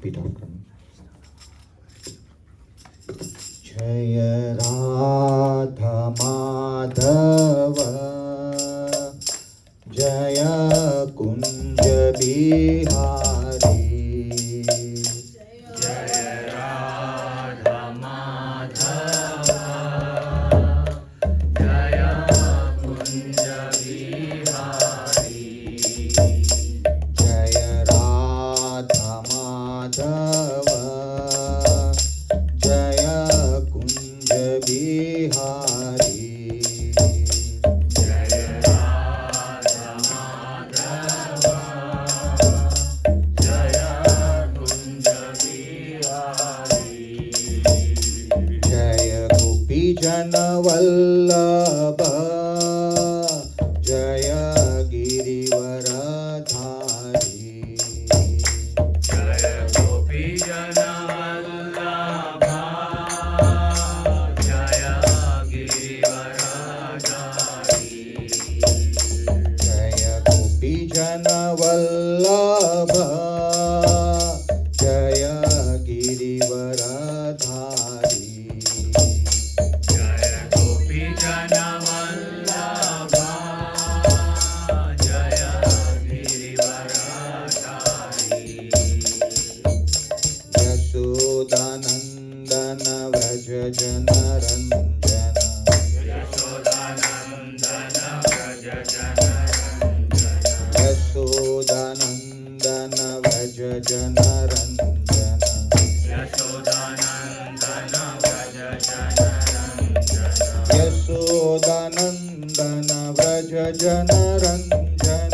पीठाक्रम। जय राधा माधव जय कुंज बिहारी। जनवल्लभ जय गिरिवरधारी। जय गोपी जनवल्लभ जय गिरिवरधारी। जय गोपी जनवल्लभ जय गिरिवरधारी। यशोदानंदन व्रज जनरंजन। यशोदानंदन व्रज जनरंजन। यशोदानंदन व्रज जनरंजन। यशोदानंदन व्रज जनरंजन।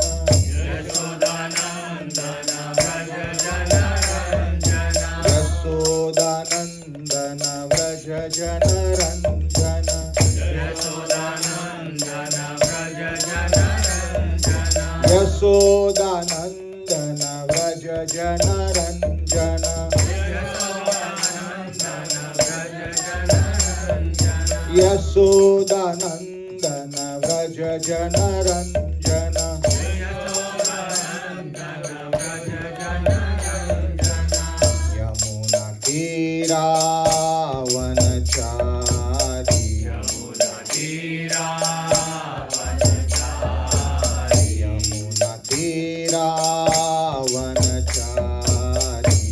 यशोदानंदन व्रज जनरंजन। यशोदानंदन व्रज जनरंजन। यशोदानंदन व्रज जनरंजन। यशोदानंदन व्रज जनरंजन। यशोदानंदन व्रज जनरंजन। यशोदानंदन व्रज जनरंजन। यमुना तीरावनचारी। यमुना तीरावनचारी। यमुना तीरावनचारी।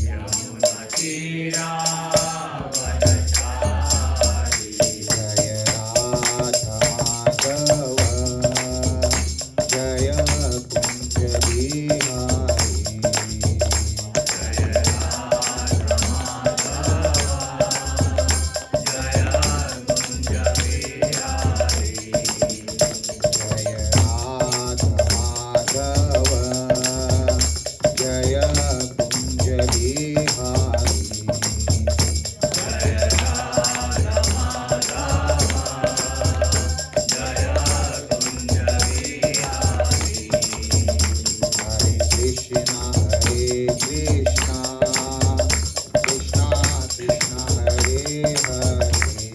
यमुना तीरावनचारी। जय राधा माधव जय कुंज बिहारी। जय राधा माधव जय कुंज बिहारी। जय राधा माधव जय कुंज बिहारी। जय राधा माधव जय कुंज बिहारी। हरे कृष्णा कृष्णा कृष्णा कृष्णा हरे हरे।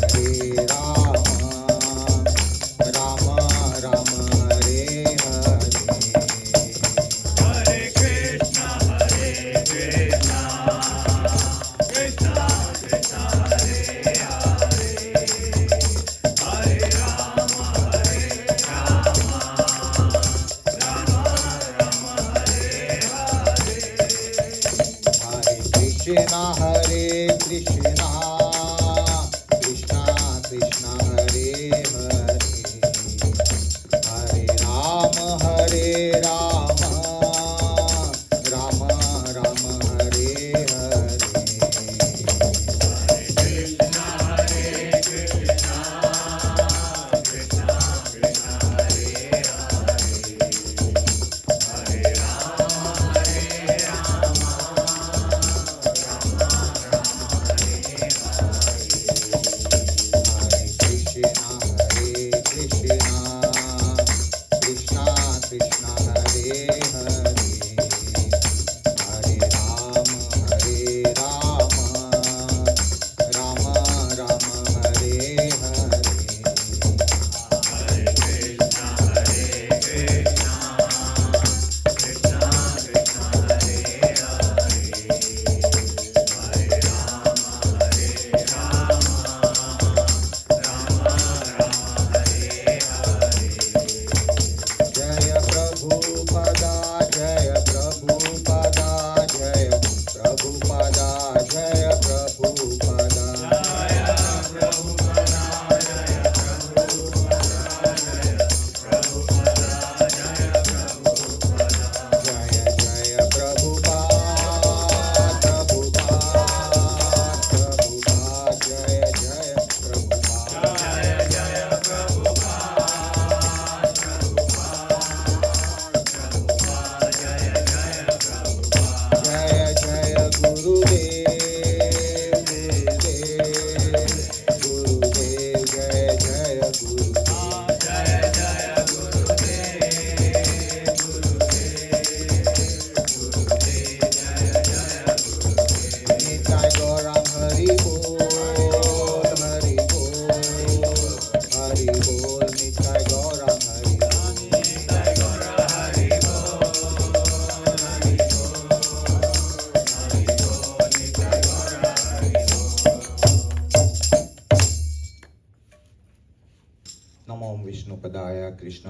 हरे राम राम राम हरे हरे। हरे कृष्णा कृष्णा कृष्णा कृष्णा हरे हरे। हरे राम राम राम हरे हरे। हरे कृष्णा कृष्णा कृष्णा कृष्णा हरे हरे। हरे राम राम राम हरे हरे। हरे कृष्णा कृष्णा कृष्णा कृष्णा हरे हरे। हरे राम राम राम हरे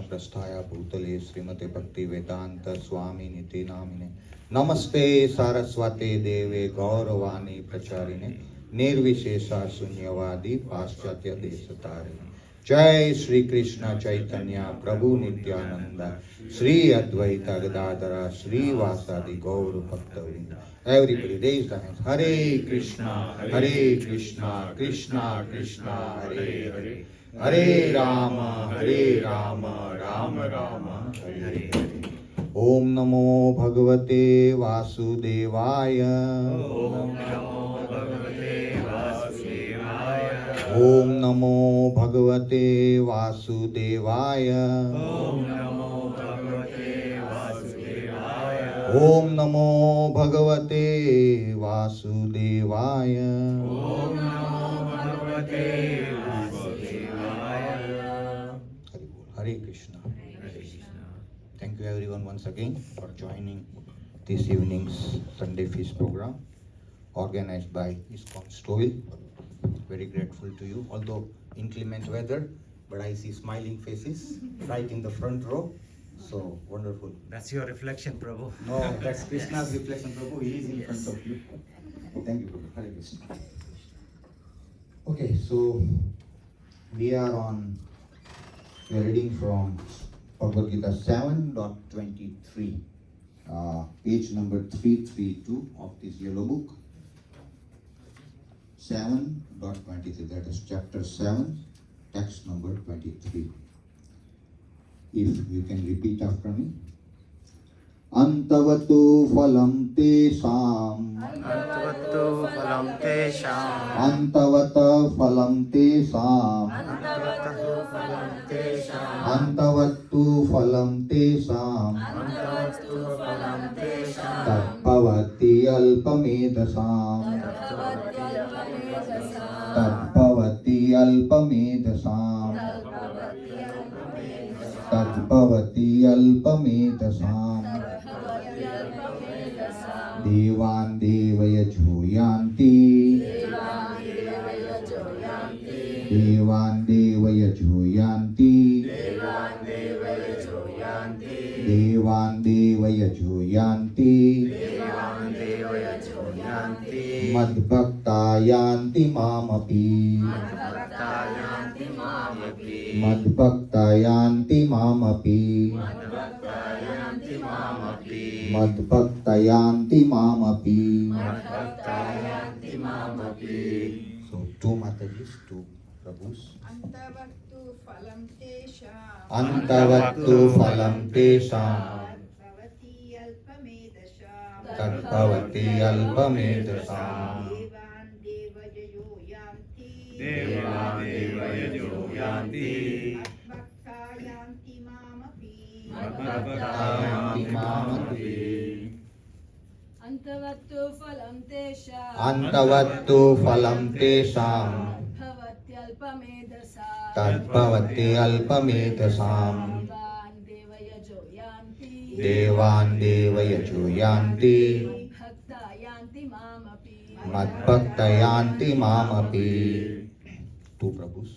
Krishna Prasthaya Bhutale Srimate Bhakti Vedanta Swami Niti Namine Namaste Saraswate Deve Gauravani Pracharine Nirvishesha Sunyavadi Paschatya Desatarine Jai Shri Krishna Chaitanya Prabhu Nityananda Shri Advaita Gadadara Shri Vasadi Gauru Bhaktavinda. Everybody raise the hands. Hare Krishna, Hare Krishna, Krishna Krishna, Hare Hare, Hare Rama, Rama Rama, Hare Hare. Om Namo Bhagavate Vasudevaya. Om Namo Bhagavate Vasudevaya. Om Namo Bhagavate Vasudevaya. Om Namo Bhagavate Vasudevaya. Om Namo Bhagavate Vasudevaya. Om Namo Bhagavate Vasudevaya. Hare Krishna. Hare Krishna. Thank you everyone once again for joining this evening's Sunday Feast program organized by ISKCON Stouffville. Very grateful to you, although inclement weather, but I see smiling faces right in the front row. So wonderful. That's your reflection, Prabhu. No, that's Krishna's reflection, Prabhu. He is in front of you. Thank you, Prabhu. Hare Krishna. Okay, so we are reading from Bhagavad Gita 7.23, page number 332 of this yellow book. 7.23, that is chapter 7, text number 23. If you can repeat after me. Antavatu phalam tesam. Antavattu phalam tesham. Antavata phalam tesam. Antavattu phalam tesham. Antavattu phalam tesam. Antavattu phalam tesham. Tatpavati alpamedasam. Tatpavati alpamedasam. Tatpavati alpamedasam. Devan devaya juyanti. Devan devaya juyanti. Devan devaya juyanti. Madbhaktayanti mamapi. Madbhaktayanti mamapi. Madbhaktayanti mamapi. So two Matajis, two Prabhus. Antavattu phalam tesham. Antavattu phalam tesam. Bhavati alpamedasham. Tatpavati alpamedasam. Devan devayayo yanti. Devan devayayo yanti. Adbhakta yanti mamapi. Madbhaktayanti mamapi. Antavattu phalam tesham. Antavattu phalam tesam. Bhavatyalpamedasa. Tatpavati alpamedasam. Devan devayajo yanti. Devan devayajo yanti. Bhakta yanti mamapi. Madbhaktayanti mamapi. Two Prabhus.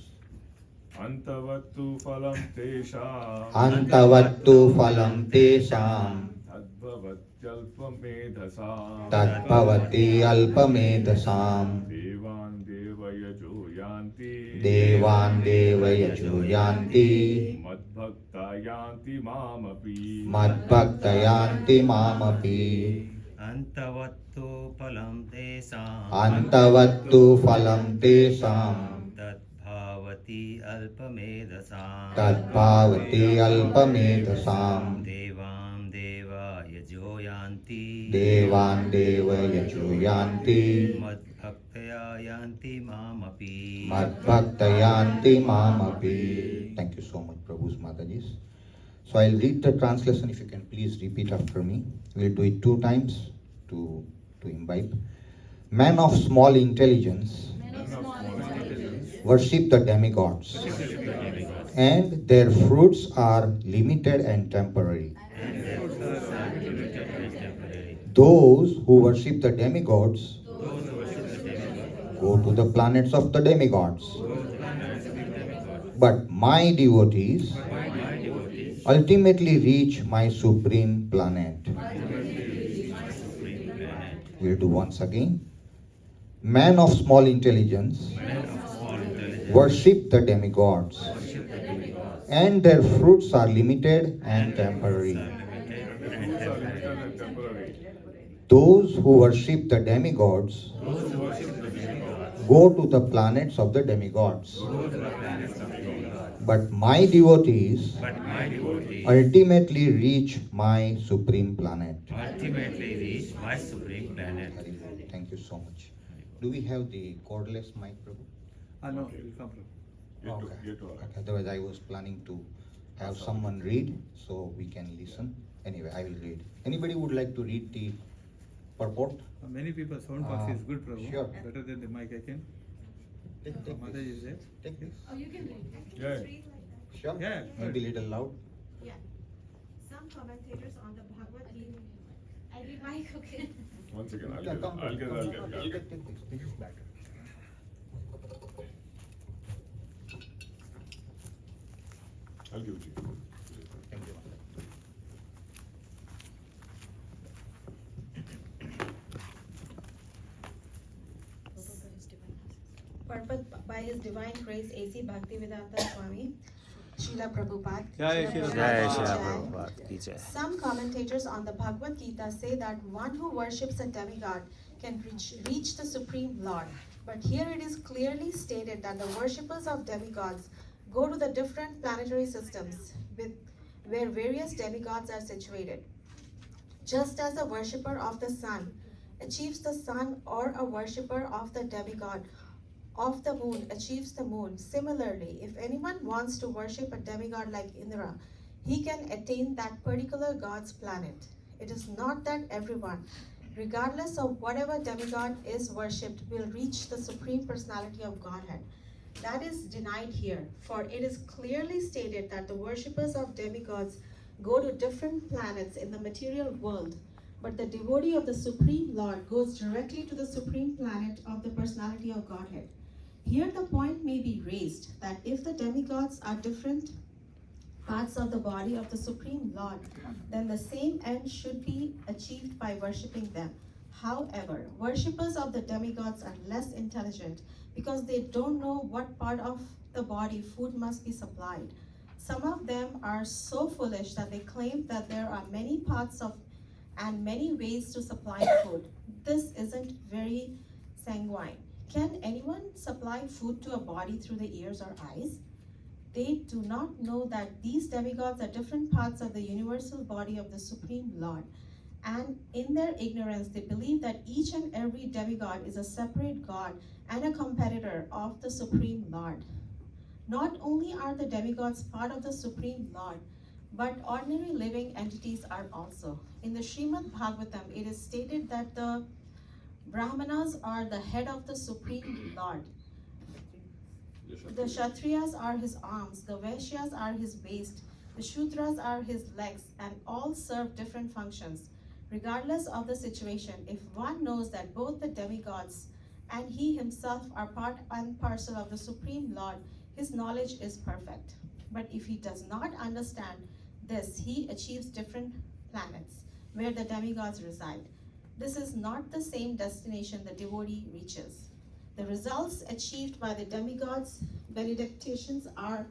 Antavattu phalam tesham. Antavattu phalam tesam. Tadbhavatyalpamedasam. Tatpavati alpamedasam. Devan devayajo yanti. Devan devayajo yanti. Madbhaktayanti mamapi. Madbhaktayanti mamapi. Antavattu phalam tesham. Antavattu phalam tesam. Tadbhavati alpamedasam. Tatpavati alpamedasam. Devam devaya joyanti. Devan devayajo yanti. Madbhaktaya yanti mamapi. Madbhaktayanti mamapi. Thank you so much, Prabhus Matajis. So I'll read the translation. If you can please repeat after me. We'll do it 2 times to imbibe. Man of small intelligence worship the demigods, and their fruits are limited and temporary. Those who worship the demigods go to the planets of the demigods. But my devotees ultimately reach my supreme planet. Supreme planet. We'll do once again. Man of small intelligence Men of small intelligence worship the demigods, worship the demigods, and their fruits are limited and temporary. are limited and Fruits are limited temporary. and temporary. Those who worship the demigods Those who worship the demigods go to the planets of the demigods. go to the planets of demigods. But my devotees But my devotees ultimately reach my supreme planet. ultimately reach my supreme planet. Very good. Thank you so much. Do we have the cordless mic, Prabhu? No, it will come from. Get to Okay. Otherwise, I was planning to have someone read so we can listen. Anyway, I will read. Anybody would like to read the purport? Many people sound box is good, Prabhu. Sure. Better than the mic I can. Take Mother this. is there. Take this. Oh, you can read. Yeah. Sure. Yeah, Maybe good. little loud. Yeah. Some commentators on the Bhagavad Gita. I read my okay. One second, Yeah, come, I'll get. Take this. Take this back. I'll give it to you. Thank you. Purport by His Divine Grace A.C. Bhaktivedanta Swami, Srila Prabhupada. Jai Srila Srila Jai Prabhupada, Shri Jai. Prabhupada. Some commentators on the Bhagavad Gita say that one who worships a demigod can reach the Supreme Lord. But here it is clearly stated that the worshippers of demigods go to the different planetary systems where various demigods are situated. Just as a worshipper of the sun achieves the sun, or a worshipper of the demigod of the moon achieves the moon, similarly, if anyone wants to worship a demigod like Indra, he can attain that particular god's planet. It is not that everyone, regardless of whatever demigod is worshipped, will reach the Supreme Personality of Godhead. That is denied here, for it is clearly stated that the worshippers of demigods go to different planets in the material world, but the devotee of the Supreme Lord goes directly to the Supreme Planet of the Personality of Godhead. Here the point may be raised that if the demigods are different parts of the body of the Supreme Lord, then the same end should be achieved by worshipping them. However, worshippers of the demigods are less intelligent because they don't know what part of the body food must be supplied. Some of them are so foolish that they claim that there are many parts of and many ways to supply food. This isn't very sanguine. Can anyone supply food to a body through the ears or eyes? They do not know that these demigods are different parts of the universal body of the Supreme Lord. And in their ignorance, they believe that each and every demigod is a separate god and a competitor of the Supreme Lord. Not only are the demigods part of the Supreme Lord, but ordinary living entities are also. In the Srimad Bhagavatam, it is stated that the Brahmanas are the head of the Supreme Lord. The Kshatriyas are his arms, the Vaishyas are his waist, the Shudras are his legs, and all serve different functions. Regardless of the situation, if one knows that both the demigods and he himself are part and parcel of the Supreme Lord, his knowledge is perfect. But if he does not understand this, he achieves different planets where the demigods reside. This is not the same destination the devotee reaches. The results achieved by the demigods' benedictions are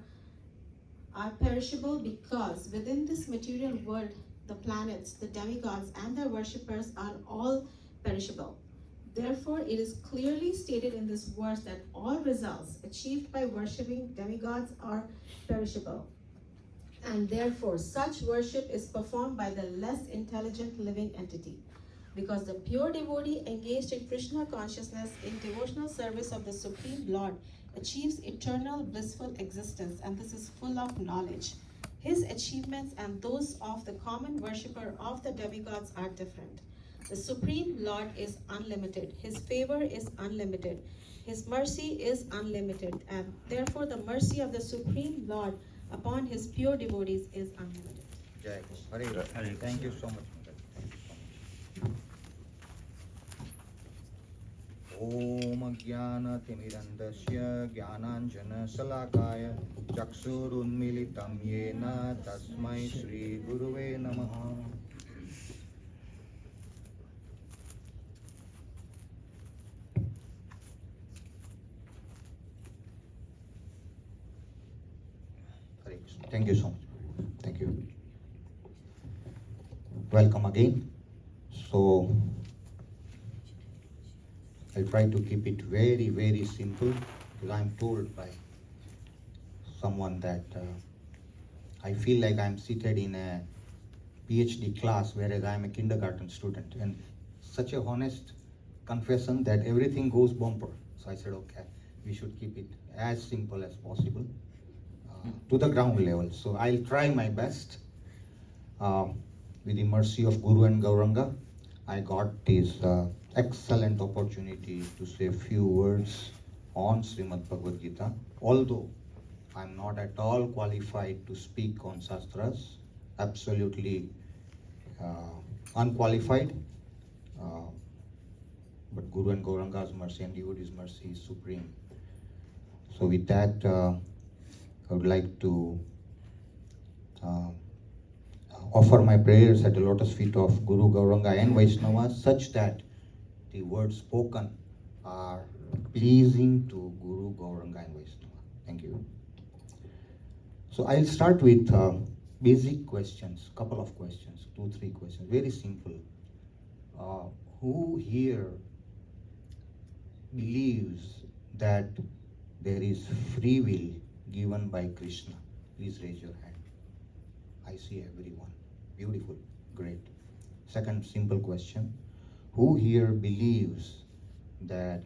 perishable because within this material world, the planets, the demigods, and their worshippers are all perishable. Therefore, it is clearly stated in this verse that all results achieved by worshipping demigods are perishable. And therefore, such worship is performed by the less intelligent living entity. Because the pure devotee engaged in Krishna consciousness in devotional service of the Supreme Lord achieves eternal blissful existence, and this is full of knowledge. His achievements and those of the common worshipper of the demigods are different. The Supreme Lord is unlimited. His favor is unlimited. His mercy is unlimited, and therefore the mercy of the Supreme Lord upon his pure devotees is unlimited. Jai Hare Hare Krishna. Thank you so much, Mother. Thank you so much. Om ज्ञानतिमिरन्दस्य ज्ञानाञ्जनशलाकाय चक्षुरुन्मीलितं येन तस्मै श्रीगुरुवे नमः. Hare Krishna. Thank you so much. Thank you. Welcome again. So, I'll try to keep it very, very simple because I'm told by someone that I feel like I'm seated in a PhD class whereas I'm a kindergarten student, and such a honest confession that everything goes bumper. So I said, okay, we should keep it as simple as possible to the ground level. So I'll try my best. With the mercy of Guru and Gauranga, I got this excellent opportunity to say a few words on Srimad Bhagavad Gita, although I'm not at all qualified to speak on Shastras, absolutely unqualified. But Guru and Gauranga's mercy and devotee's mercy is supreme. So with that, I would like to offer my prayers at the lotus feet of Guru, Gauranga and Vaishnava such that the words spoken are pleasing to Guru, Gauranga and Vaishnava. Thank you. So I'll start with basic questions, couple of questions, 2-3 questions, very simple. Who here believes that there is free will given by Krishna? Please raise your hand. I see everyone. Beautiful. Great. Second simple question. Who here believes that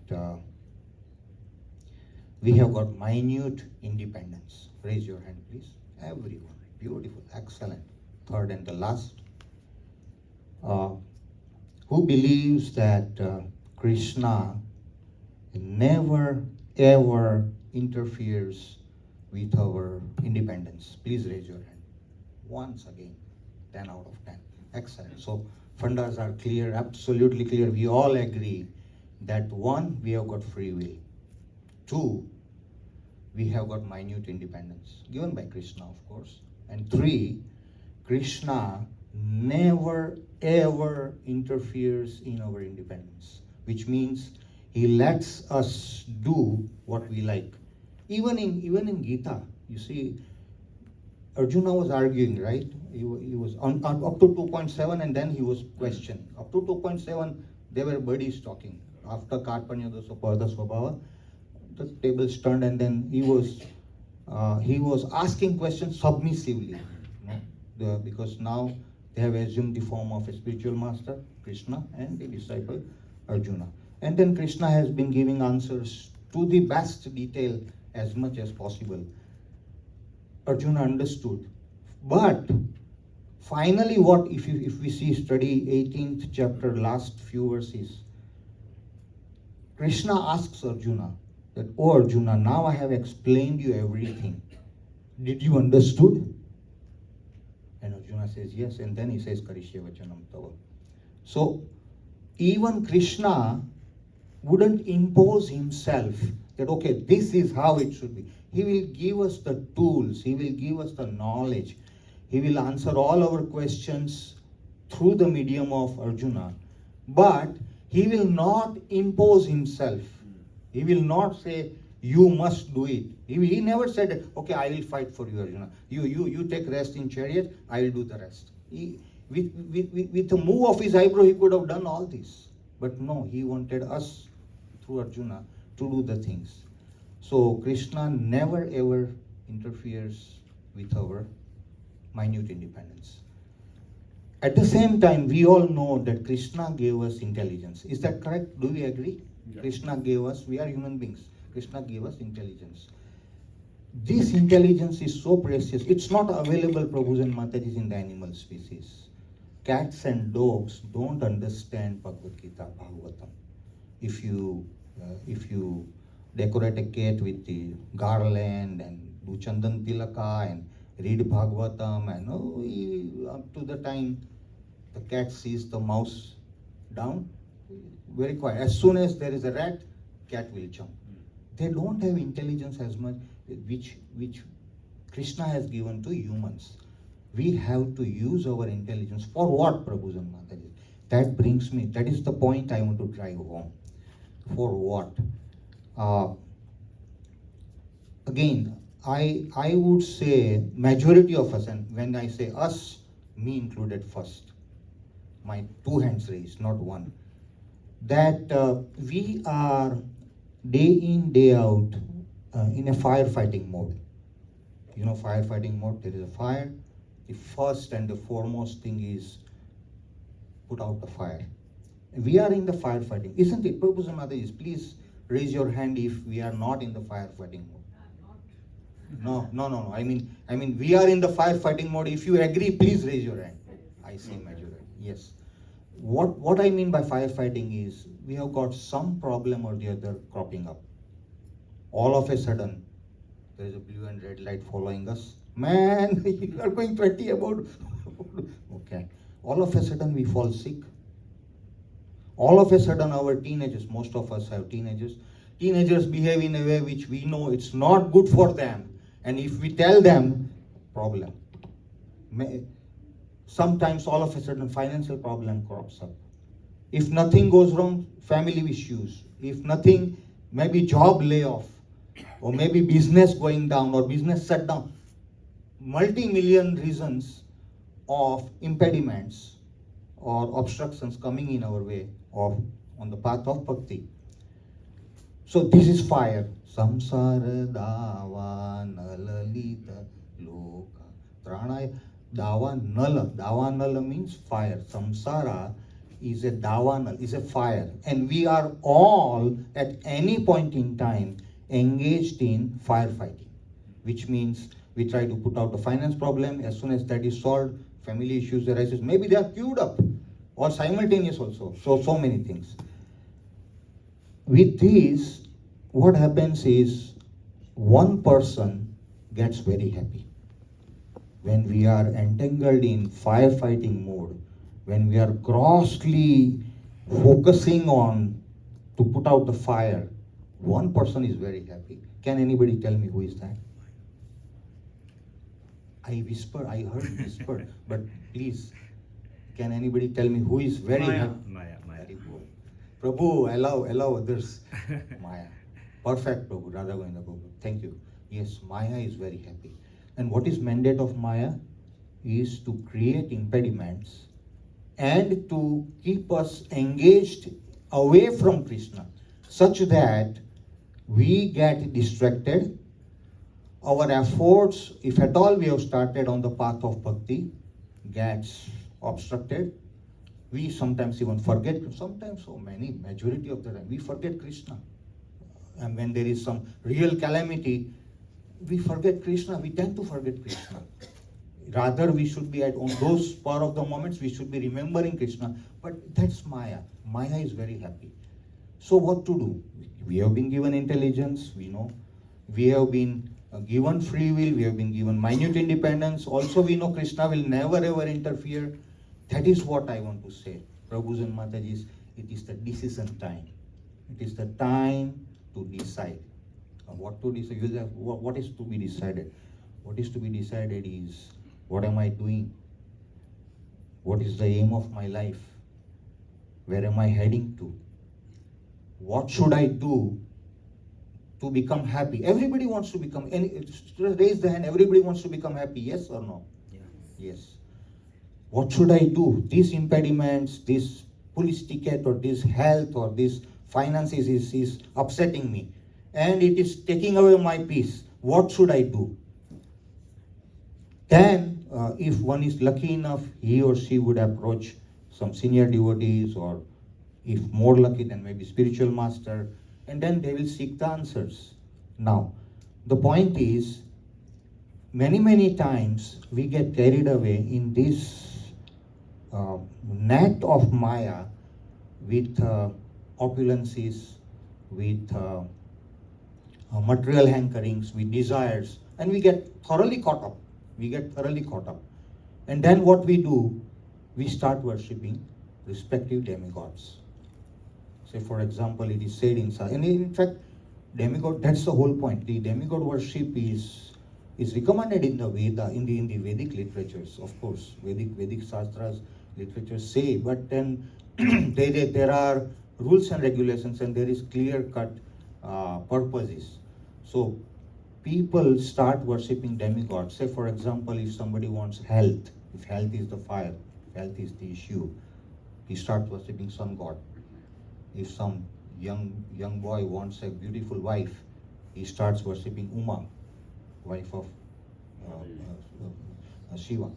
we have got minute independence? Raise your hand, please. Everyone. Beautiful. Excellent. Third and the last. Who believes that Krishna never ever interferes with our independence? Please raise your hand. Once again. 10 out of 10. Excellent. So fundas are clear, absolutely clear. We all agree that 1, we have got free will. 2, we have got minute independence given by Krishna, of course. And 3, Krishna never ever interferes in our independence, which means he lets us do what we like. Even in Gita, you see, Arjuna was arguing, right? He was on up to 2.7 and then he was questioned. Up to 2.7, they were buddies talking. After Karpanya Dosapada Swabhava, the tables turned and then he was asking questions submissively. Because now they have assumed the form of a spiritual master, Krishna, and the disciple, Arjuna. And then Krishna has been giving answers to the best detail as much as possible. Arjuna understood. But finally, what if we study 18th chapter, last few verses, Krishna asks Arjuna that, "Oh Arjuna, now I have explained you everything. Did you understood?" And Arjuna says yes, and then he says Karishye Vachanam Tava. So even Krishna wouldn't impose himself that, okay, this is how it should be. He will give us the tools, he will give us the knowledge, he will answer all our questions through the medium of Arjuna. But he will not impose himself. He will not say, you must do it. He never said, okay, I will fight for you, Arjuna. You take rest in chariot, I will do the rest. With a move of his eyebrow, he could have done all this. But no, he wanted us, through Arjuna, to do the things. So Krishna never ever interferes with our minute independence. At the same time, we all know that Krishna gave us intelligence. Is that correct? Do we agree? Yeah. Krishna gave us, we are human beings. Krishna gave us intelligence. This intelligence is so precious. It's not available, Prabhus and Matajis, in the animal species. Cats and dogs don't understand Bhagavad Gita, Bhagavatam. If you decorate a cat with the garland and do Chandan Tilaka and read Bhagavatam, and up to the time the cat sees the mouse down, very quiet. As soon as there is a rat, cat will jump. They don't have intelligence as much which Krishna has given to humans. We have to use our intelligence for what, Prabhu's and Mataji? That brings me, that is the point I want to drive home. For what? Again, I would say majority of us, and when I say us, me included first, my two hands raised, not one, that we are day in, day out in a firefighting mode. You know, firefighting mode, there is a fire. The first and the foremost thing is put out the fire. We are in the firefighting, isn't it? Prabhu's and Mataji, please raise your hand if we are not in the firefighting mode. No. I mean, we are in the firefighting mode. If you agree, please raise your hand. I see majority. Yes. What I mean by firefighting is we have got some problem or the other cropping up. All of a sudden, there is a blue and red light following us. Man, you are going 20 about. Okay. All of a sudden, we fall sick. All of a sudden, our teenagers, most of us have teenagers behave in a way which we know it's not good for them. And if we tell them, problem. Sometimes all of a sudden financial problem crops up. If nothing goes wrong, family issues. If nothing, maybe job layoff, or maybe business going down, or business shut down. Multi-million reasons of impediments or obstructions coming in our way of on the path of bhakti. So this is fire. Samsara dava nalalita loka pranaya dava nala. Dava nala means fire. Samsara is a davanal, is a fire. And we are all at any point in time engaged in firefighting, which means we try to put out the finance problem. As soon as that is solved, family issues arises. Maybe they are queued up or simultaneous also. So many things. With these, what happens is one person gets very happy. When we are entangled in firefighting mode, when we are grossly focusing on to put out the fire, one person is very happy. Can anybody tell me who is that? I heard whispered, but please, can anybody tell me who is very happy? Maya. Very good. Prabhu, allow others. Maya. Perfect, Prabhu. Radha Govinda Prabhu. Thank you. Yes, Maya is very happy. And what is mandate of Maya is to create impediments and to keep us engaged away from Krishna, such that we get distracted. Our efforts, if at all we have started on the path of bhakti, gets obstructed. We sometimes even forget, majority of the time, we forget Krishna. And when there is some real calamity, we forget Krishna, we tend to forget Krishna. Rather, we should be on those part of the moments, we should be remembering Krishna. But that's Maya. Maya is very happy. So what to do? We have been given intelligence, we know. We have been given free will, we have been given minute independence. Also we know Krishna will never ever interfere. That is what I want to say. Prabhu's and Mataji's, it is the decision time. It is the time to decide. What to decide? What is to be decided? What is to be decided is, what am I doing? What is the aim of my life? Where am I heading to? What should I do to become happy? Everybody wants to become, raise the hand, everybody wants to become happy, yes or no? Yeah. Yes. What should I do? These impediments, this police ticket or this health or this finances is upsetting me. And it is taking away my peace. What should I do? Then, if one is lucky enough, he or she would approach some senior devotees, or if more lucky, then maybe spiritual master, and then they will seek the answers. Now, the point is, many times we get carried away in this net of Maya with opulences, with material hankerings, with desires, and we get thoroughly caught up. And then what we do, we start worshipping respective demigods. Say, for example, it is said and in fact, demigod, that's the whole point. The demigod worship is recommended in the Veda, in the Vedic literatures, of course. Vedic Shastras, literatures say, but then there are rules and regulations and there is clear-cut purposes. So people start worshipping demigods. Say, for example, if somebody wants health, if health is the fire, if health is the issue, he starts worshipping sun god. If some young boy wants a beautiful wife, he starts worshipping Uma, wife of Shiva.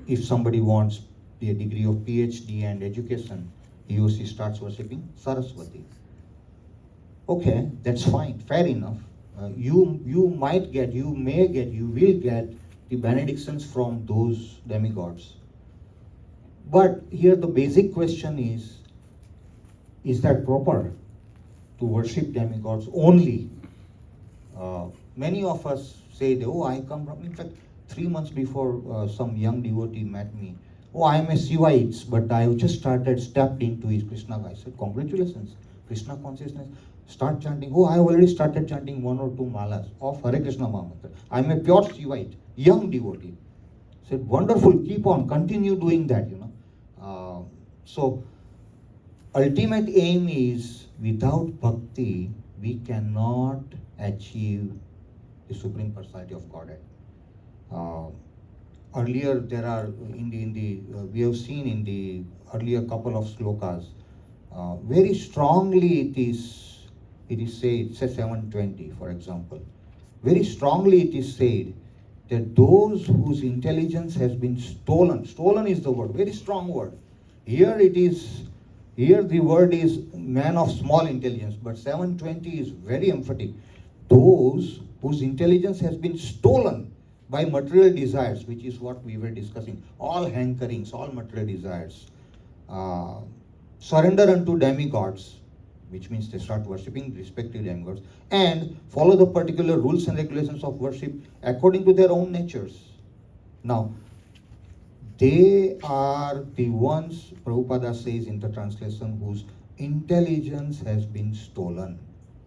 If somebody wants a degree of PhD and education, he or she starts worshipping Saraswati. Okay, that's fine, fair enough. You may get, you will get the benedictions from those demigods. But here the basic question is that proper to worship demigods only? Many of us say, I come from, in fact, 3 months before some young devotee met me. I am a Shivite, but I have just stepped into his Krishna. I said, congratulations, Krishna consciousness. Start chanting. I have already started chanting 1 or 2 malas of Hare Krishna Mahamantra. I am a pure Shivite, young devotee. I said, wonderful, keep on, continue doing that, So, ultimate aim is, without bhakti, we cannot achieve the Supreme Personality of Godhead. Earlier, there are we have seen in the earlier couple of slokas, very strongly it is said, say 720, for example. Very strongly it is said that those whose intelligence has been stolen is the word, very strong word. Here the word is man of small intelligence, but 720 is very emphatic. Those whose intelligence has been stolen by material desires, which is what we were discussing, all hankerings, all material desires, surrender unto demigods, which means they start worshipping respective demigods, and follow the particular rules and regulations of worship according to their own natures. Now, they are the ones, Prabhupada says in the translation, whose intelligence has been stolen.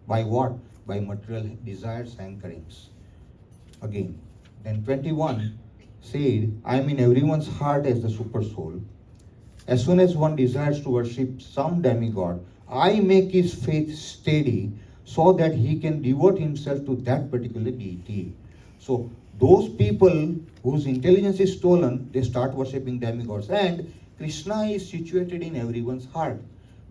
By what? By material desires, hankerings. Again, then 21 said, I am in everyone's heart as the super soul. As soon as one desires to worship some demigod, I make his faith steady so that he can devote himself to that particular deity. So those people whose intelligence is stolen, they start worshipping demigods. And Krishna is situated in everyone's heart.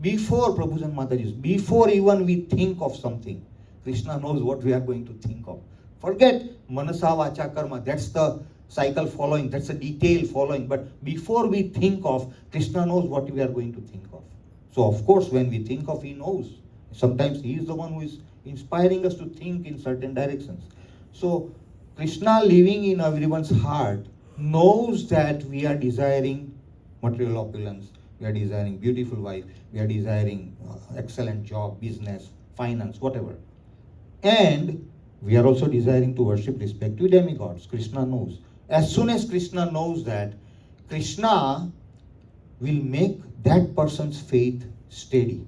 Before, Prabhus and Mataji's, before even we think of something, Krishna knows what we are going to think of. Forget Manasa Vacha Karma, that's the cycle following, that's the detail following. But before we think of, Krishna knows what we are going to think of. So of course, when we think of, he knows. Sometimes he is the one who is inspiring us to think in certain directions. So Krishna living in everyone's heart knows that we are desiring material opulence, we are desiring beautiful wife, we are desiring excellent job, business, finance, whatever. And we are also desiring to worship respective demigods. Krishna knows. As soon as Krishna knows that, Krishna will make that person's faith steady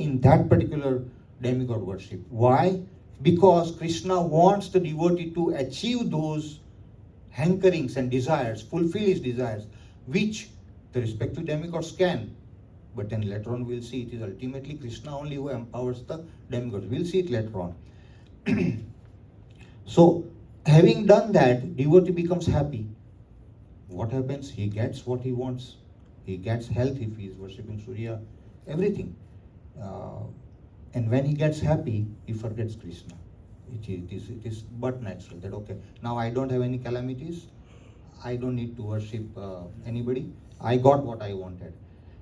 in that particular demigod worship. Why? Because Krishna wants the devotee to achieve those hankerings and desires, fulfill his desires, which the respective demigods can. But then later on we'll see it is ultimately Krishna only who empowers the demigods. We'll see it later on. So, having done that, devotee becomes happy. What happens? He gets what he wants. He gets health if he is worshipping Surya, everything. And when he gets happy, he forgets Krishna. It is but natural that, okay, now I don't have any calamities, I don't need to worship anybody, I got what I wanted.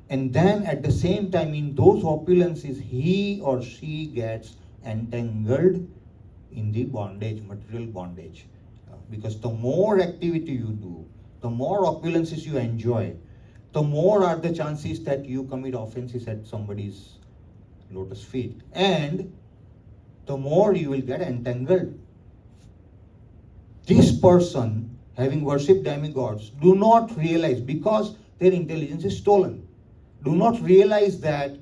And then at the same time, in those opulences, he or she gets entangled in the bondage, material bondage. Because the more activity you do, the more opulences you enjoy, the more are the chances that you commit offenses at somebody's lotus feet. And the more you will get entangled. This person, having worshipped demigods, do not realize because their intelligence is stolen. do not realize that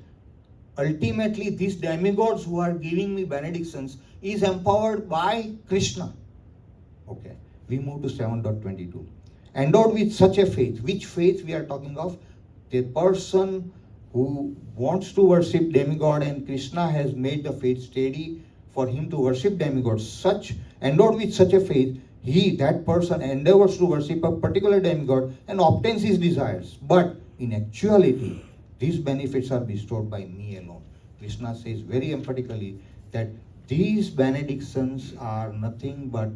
ultimately these demigods who are giving me benedictions is empowered by Krishna. Okay, we move to 7.22. Endowed with such a faith. Which faith we are talking of? The person who wants to worship demigod and Krishna has made the faith steady for him to worship demigods. Such endowed with such a faith, that person endeavors to worship a particular demigod and obtains his desires. But in actuality, these benefits are bestowed by me alone. Krishna says very emphatically that these benedictions are nothing but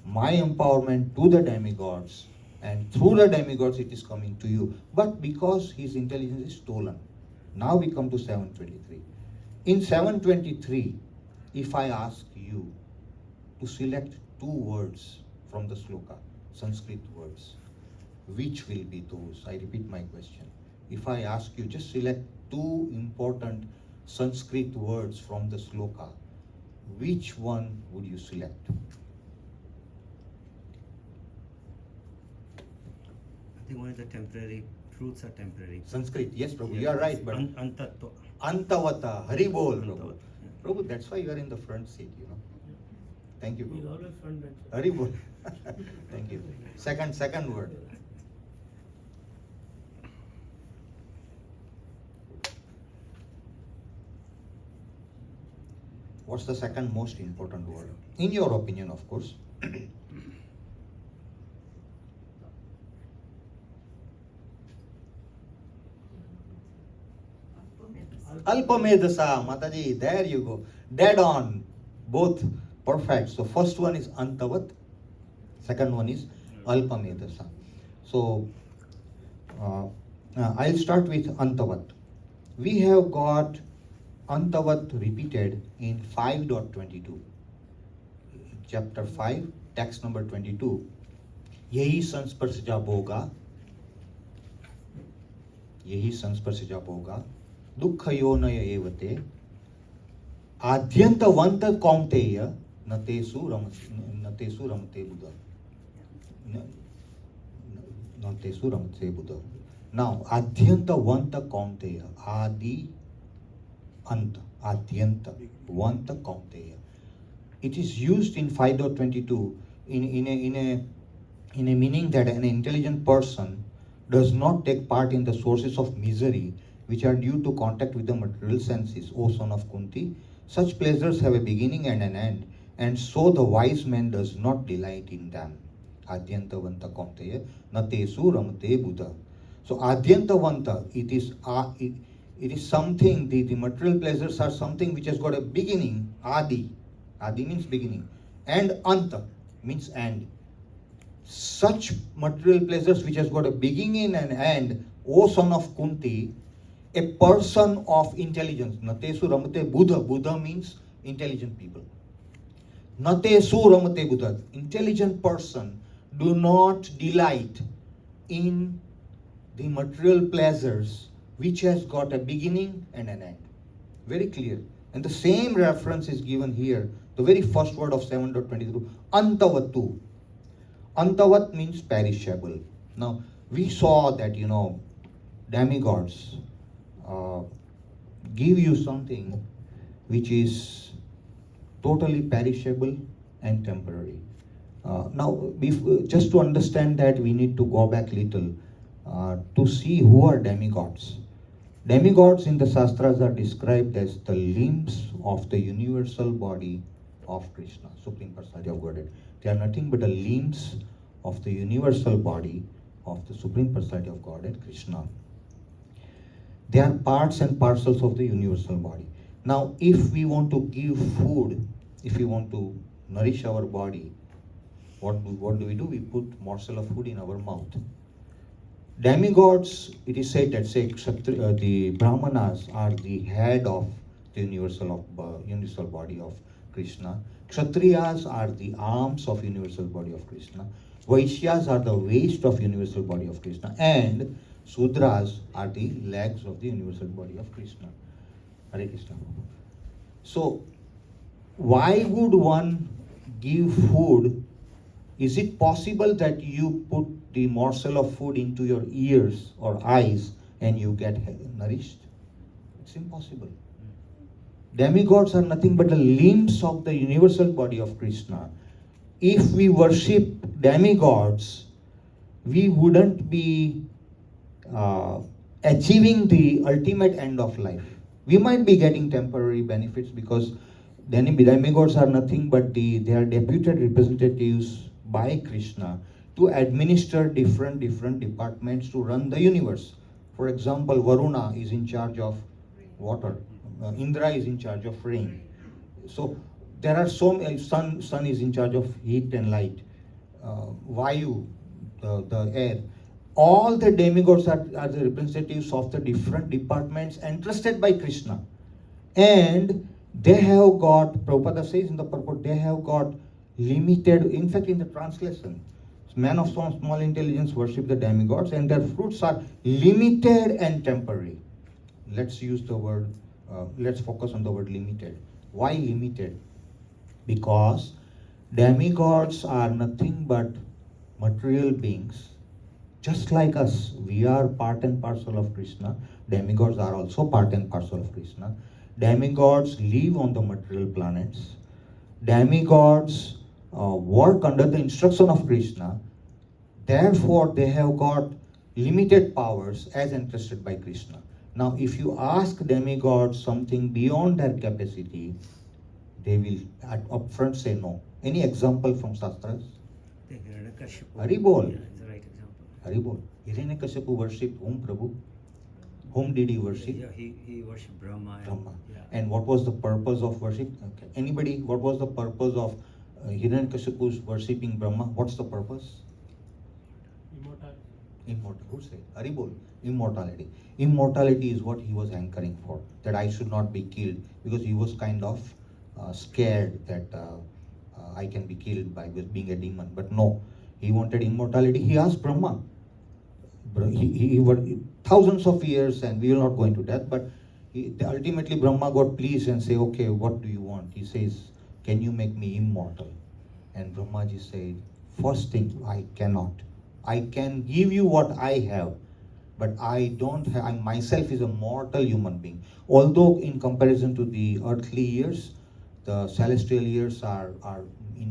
my empowerment to the demigods, and through the demigods it is coming to you. But because his intelligence is stolen. Now we come to 7.23. In 7.23, if I ask you to select 2 words from the sloka, Sanskrit words, which will be those? I repeat my question. If I ask you, just select 2 important Sanskrit words from the sloka, which one would you select? I think only the temporary truths are temporary. Sanskrit, yes, Prabhu, you are right, but Antatva. Antavata, Hari Bol, Prabhu. Antavata, yeah. Prabhu, that's why you are in the front seat, you know. Thank you, He's Prabhu. always front bench. Hari Bol. Thank you. Second word. What's the second most important word? In your opinion, of course. Alpamedasa, Mataji, there you go. Dead on. Both perfect. So first one is Antavat. Second one is Alpamedasa. So I'll start with Antavat. We have got Antavat repeated in 5.22. Chapter 5, text number 22. Yehi sansparsja bhoga. Yehi sansparsja bhoga. Dukkayonaya evate. Adhyantavanta kaunteya natesu ramate buddha. Natesu ramate buddha. Now, Adhyantavanta kaunteya. Adi Anta. Adhyanta Vanta kaunteya. It is used in 5.22 in a meaning that an intelligent person does not take part in the sources of misery which are due to contact with the material senses. O son of Kunti, such pleasures have a beginning and an end, and so the wise man does not delight in them. Adhyantavanta kaunteya natesu ramate buddha. So Adhyantavanta, it is something, the material pleasures are something which has got a beginning, Adi. Adi means beginning. And Anta means end. Such material pleasures which has got a beginning and end, O son of Kunti, a person of intelligence. Natesu ramate Buddha. Buddha means intelligent people. Natesu ramate Buddha. Intelligent person do not delight in the material pleasures which has got a beginning and an end. Very clear. And the same reference is given here. The very first word of 7.23. Antavatu. Antavat means perishable. Now, we saw that, demigods give you something which is totally perishable and temporary. Now, just to understand that, we need to go back little to see who are demigods. Demigods in the Shastras are described as the limbs of the universal body of Krishna, Supreme Personality of Godhead. They are nothing but the limbs of the universal body of the Supreme Personality of Godhead, Krishna. They are parts and parcels of the universal body. Now, if we want to give food, if we want to nourish our body, what do we do? We put morsel of food in our mouth. Demigods, it is said that the Brahmanas are the head of the universal body of Krishna. Kshatriyas are the arms of universal body of Krishna. Vaishyas are the waist of universal body of Krishna. And Sudras are the legs of the universal body of Krishna. Hare Krishna. So, why would one give food? Is it possible that you put the morsel of food into your ears or eyes and you get nourished? It's impossible. Demigods are nothing but the limbs of the universal body of Krishna. If we worship demigods, we wouldn't be achieving the ultimate end of life. We might be getting temporary benefits because demigods are nothing but they are deputed representatives by Krishna to administer different departments to run the universe. For example, Varuna is in charge of water, Indra is in charge of rain. So there are so many, sun is in charge of heat and light, Vayu, the air. All the demigods are the representatives of the different departments entrusted by Krishna. And they have got, Prabhupada says in the purport, they have got limited, in fact in the translation, men of small intelligence worship the demigods and their fruits are limited and temporary. Let's use the word, let's focus on the word limited. Why limited? Because demigods are nothing but material beings. Just like us, we are part and parcel of Krishna. Demigods are also part and parcel of Krishna. Demigods live on the material planets. Demigods work under the instruction of Krishna. Therefore, they have got limited powers as entrusted by Krishna. Now, if you ask demigods something beyond their capacity, they will upfront say no. Any example from Shastras? The Hiranyakashipu. Hari bol. Yeah, it's the right example. Haribol. Hiranyakashipu worshipped whom, Prabhu? Whom did he worship? Yeah, he worshipped Brahma. Brahma. Yeah. And what was the purpose of worship? Okay. Anybody, what was the purpose of Hiranyakashipu's worshipping Brahma? What's the purpose? Immortal. Who said? Haribol. Immortality. Immortality is what he was anchoring for. That I should not be killed, because he was kind of scared that I can be killed by being a demon. But no, he wanted immortality. He asked Brahma. He worked thousands of years, and we will not go into that. But ultimately, Brahma got pleased and say, "Okay, what do you want?" He says, "Can you make me immortal?" And Brahmaji said, "First thing, I cannot. I can give you what I have, but I don't have. I myself is a mortal human being. Although in comparison to the earthly years, the celestial years are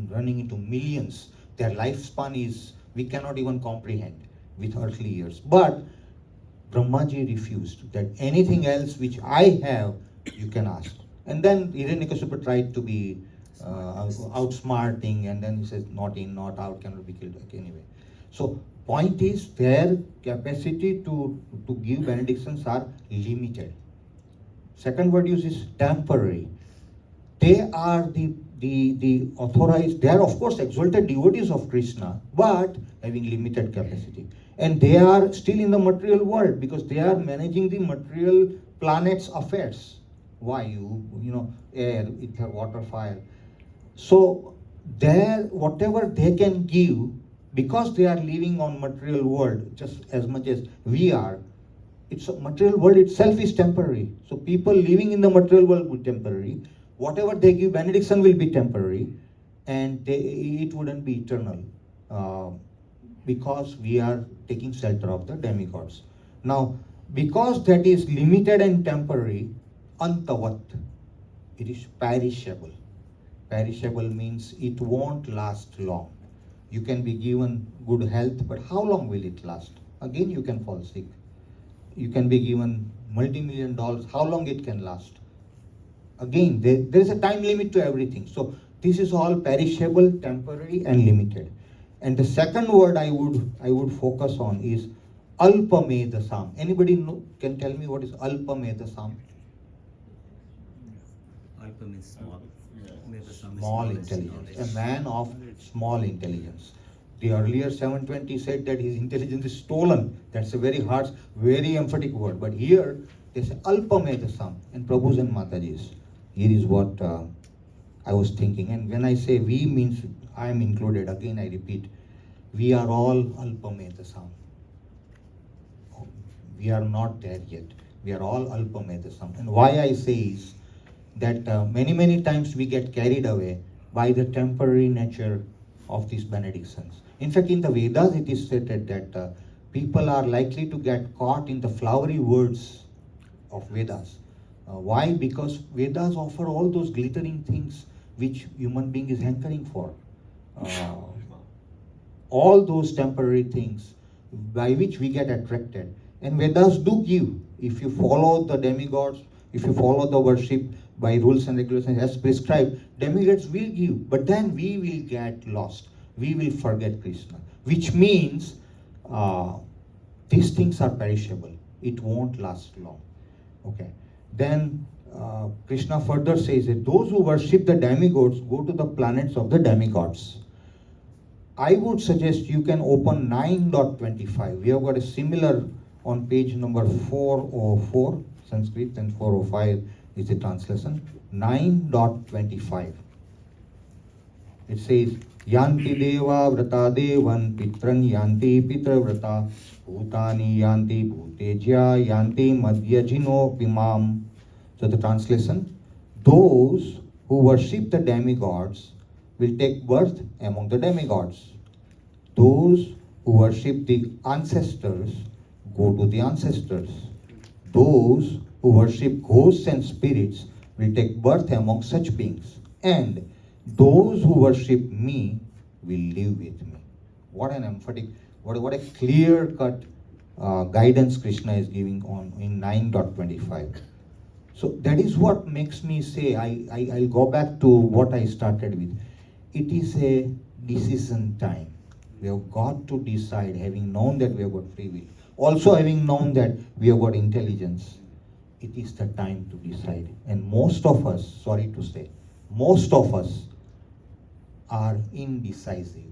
running into millions. Their lifespan is, we cannot even comprehend with earthly years. But Brahmaji refused that anything else which I have, you can ask." And then Hiranyakashipu tried to be outsmarting, and then he says, "Not in, not out, cannot be killed." Okay, anyway. So point is, their capacity to give benedictions are limited. Second word used is temporary. They are the authorized, they are of course exalted devotees of Krishna, but having limited capacity. And they are still in the material world because they are managing the material planet's affairs. Vayu, air, ether, water, fire. So whatever they can give, because they are living on material world just as much as we are, it's a material world itself is temporary. So people living in the material world will be temporary. Whatever they give benediction will be temporary, and it wouldn't be eternal, because we are taking shelter of the demigods. Now, because that is limited and temporary, antavat, it is perishable. Perishable means it won't last long. You can be given good health, but how long will it last? Again, you can fall sick. You can be given multi-million dollars, how long it can last? Again, there is a time limit to everything. So this is all perishable, temporary, and limited. And the second word I would focus on is alpamedasam. Anybody can tell me what is alpamedasam? Alpa means small. Medasam is Small knowledge, intelligence. knowledge. A man of small intelligence. The earlier 720 said that his intelligence is stolen. That's a very harsh, very emphatic word. But here they say alpamedasam, and Prabhu's and Mataji's. Here is what I was thinking. And when I say we, means I am included. Again, I repeat, we are all alpamedasam. We are not there yet. We are all alpamedasam. And why I say is that many times we get carried away by the temporary nature of these benedictions. In fact, in the Vedas it is stated that people are likely to get caught in the flowery words of Vedas. Why? Because Vedas offer all those glittering things which human being is hankering for. All those temporary things by which we get attracted. And Vedas do give, if you follow the demigods, if you follow the worship by rules and regulations as prescribed, demigods will give, but then we will get lost. We will forget Krishna, which means these things are perishable. It won't last long. Okay. Then Krishna further says that those who worship the demigods go to the planets of the demigods. I would suggest you can open 9.25. We have got a similar on page number 404, Sanskrit, and 405 is the translation. 9.25. It says, Yanti deva vrata devan pitran yanti pitra vrata bhutani yanti bhutejya yanti madhyajino pimam. So the translation, those who worship the demigods will take birth among the demigods. Those who worship the ancestors go to the ancestors. Those who worship ghosts and spirits will take birth among such beings. And those who worship me will live with me. What an emphatic, what a clear-cut guidance Krishna is giving on in 9.25. So that is what makes me say, I'll go back to what I started with. It is a decision time. We have got to decide, having known that we have got free will, also having known that we have got intelligence. It is the time to decide. And most of us, sorry to say, most of us are indecisive.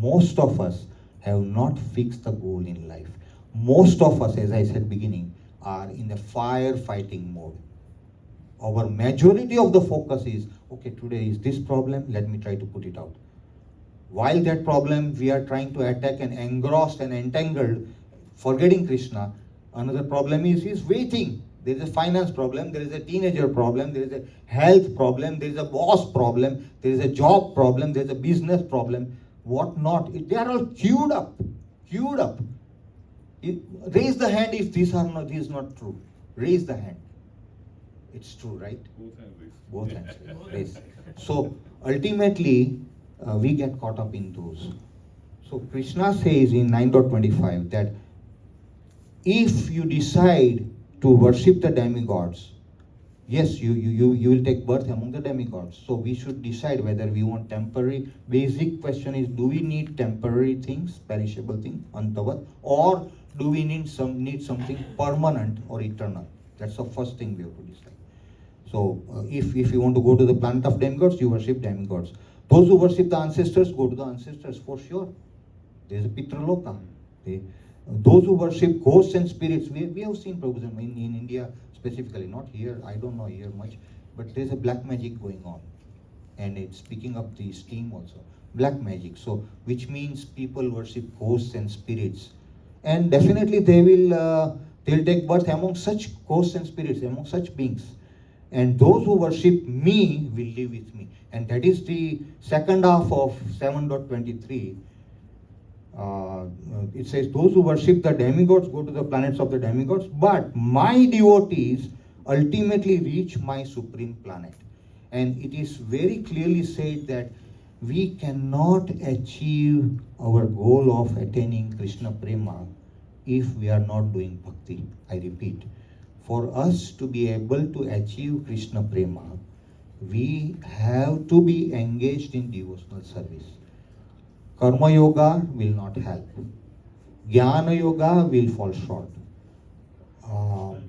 Most of us have not fixed the goal in life. Most of us, as I said beginning, are in the firefighting mode. Our majority of the focus is, okay, today is this problem, let me try to put it out. While that problem we are trying to attack and engrossed and entangled, forgetting Krishna, another problem is waiting. There is a finance problem, there is a teenager problem, there is a health problem, there is a boss problem, there is a job problem, there is a business problem, what not. They are all queued up. Raise the hand if this is not true. Raise the hand. It's true, right? Both hands raised. Both hands raised. So ultimately, we get caught up in those. So Krishna says in 9.25 that if you decide to worship the demigods, yes, you will take birth among the demigods. So we should decide whether we want temporary. Basic question is, do we need temporary things, perishable things, antavat, or do we need something permanent or eternal? That's the first thing we have to decide. So if you want to go to the planet of demigods, you worship demigods. Those who worship the ancestors, go to the ancestors for sure. There is a Pitraloka. Those who worship ghosts and spirits, we have seen Prabhupada in India specifically, not here, I don't know here much, but there's a black magic going on. And it's picking up the steam also. Black magic, so which means people worship ghosts and spirits. And definitely they'll take birth among such ghosts and spirits, among such beings. And those who worship me will live with me. And that is the second half of 7.23. It says, those who worship the demigods go to the planets of the demigods, but my devotees ultimately reach my supreme planet. And it is very clearly said that we cannot achieve our goal of attaining Krishna Prema if we are not doing bhakti. I repeat, for us to be able to achieve Krishna Prema, we have to be engaged in devotional service. Karma Yoga will not help. Jnana Yoga will fall short.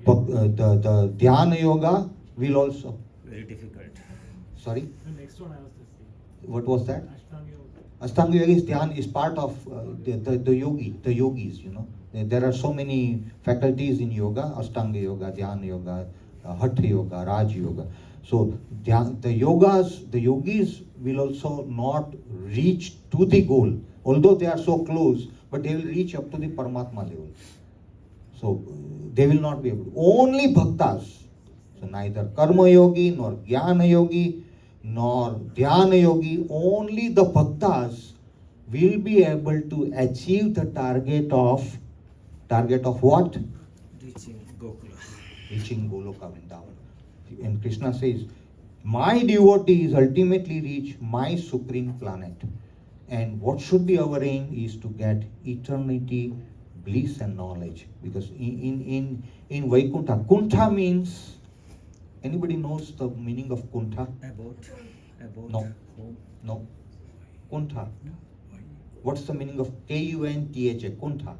The Dhyana Yoga will also. Very difficult. Sorry? The next one I was just saying. What was that? Ashtanga Yoga. Ashtanga Yoga is Dhyan, is part of the yogis, you know. There are so many faculties in yoga, Ashtanga Yoga, Dhyana Yoga, Hatha Yoga, Raj Yoga. So the yogis will also not reach to the goal, although they are so close, but they will reach up to the Paramatma level. So they will not be able to. Only bhaktas, so neither Karma Yogi, nor Jnana Yogi, nor Dhyana Yogi, only the bhaktas will be able to achieve the target of Target of what? Reaching Gokula. Reaching Goloka Vrindavan. And Krishna says, my devotees ultimately reach my supreme planet. And what should be our aim is to get eternity, bliss and knowledge. Because in Vaikuntha, Kuntha means, anybody knows the meaning of Kuntha? About. No. Home. No. Kuntha. What's the meaning of Kuntha? Kuntha.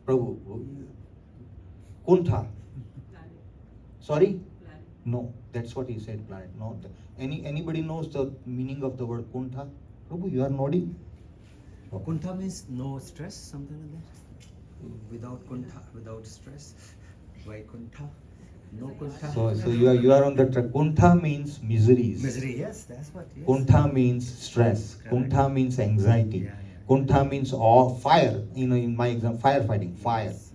Prabhu. Kuntha. Sorry? No, that's what he said, planet. No. Anybody knows the meaning of the word Kuntha? Prabhu, you are nodding. Kuntha means no stress, something like that. Without Kuntha, without stress. Why Kuntha? No Kuntha. So you are on the track. Kuntha means miseries. Misery, yes, that's what. Yes. Kuntha means stress. Correct. Kuntha means anxiety. Yeah. Kuntha means fire. In my exam, firefighting, fire. Yes.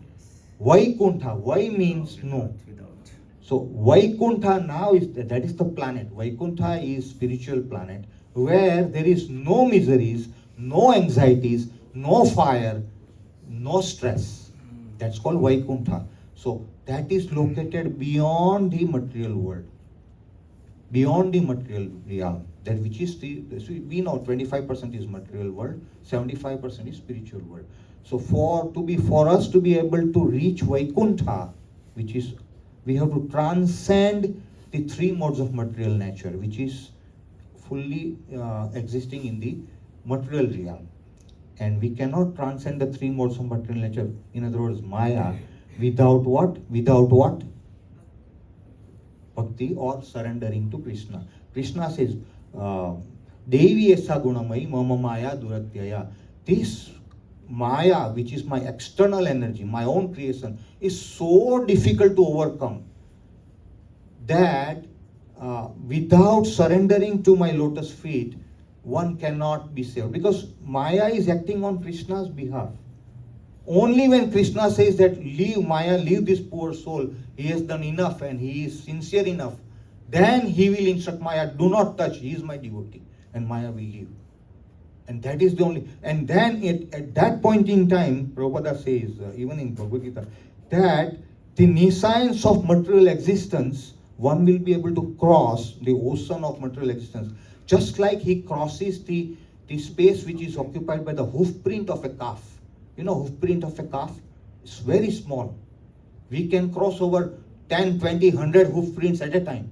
Vaikuntha. Vai means no. Without. So Vaikuntha now that is the planet. Vaikuntha is spiritual planet where there is no miseries, no anxieties, no fire, no stress. That's called Vaikuntha. So that is located beyond the material world, beyond the material realm. That which is we know 25% is material world, 75% is spiritual world. So for us to be able to reach Vaikuntha, which is we have to transcend the three modes of material nature, which is fully existing in the material realm. And we cannot transcend the three modes of material nature, in other words, Maya, without what? Without what? Bhakti or surrendering to Krishna. Krishna says, Devi esa gunamai mama maya duratyaya. This Maya, which is my external energy, my own creation, is so difficult to overcome that without surrendering to my lotus feet, one cannot be saved. Because Maya is acting on Krishna's behalf. Only when Krishna says that leave Maya, leave this poor soul, he has done enough and he is sincere enough, then he will instruct Maya, do not touch, he is my devotee, and Maya will leave. And that is the only, and then at that point in time, Prabhupada says, even in Bhagavad Gita, that the nescience of material existence, one will be able to cross the ocean of material existence, just like he crosses the space which is occupied by the hoof print of a calf. You know, hoof print of a calf? It's very small. We can cross over 10, 20, 100 hoof prints at a time.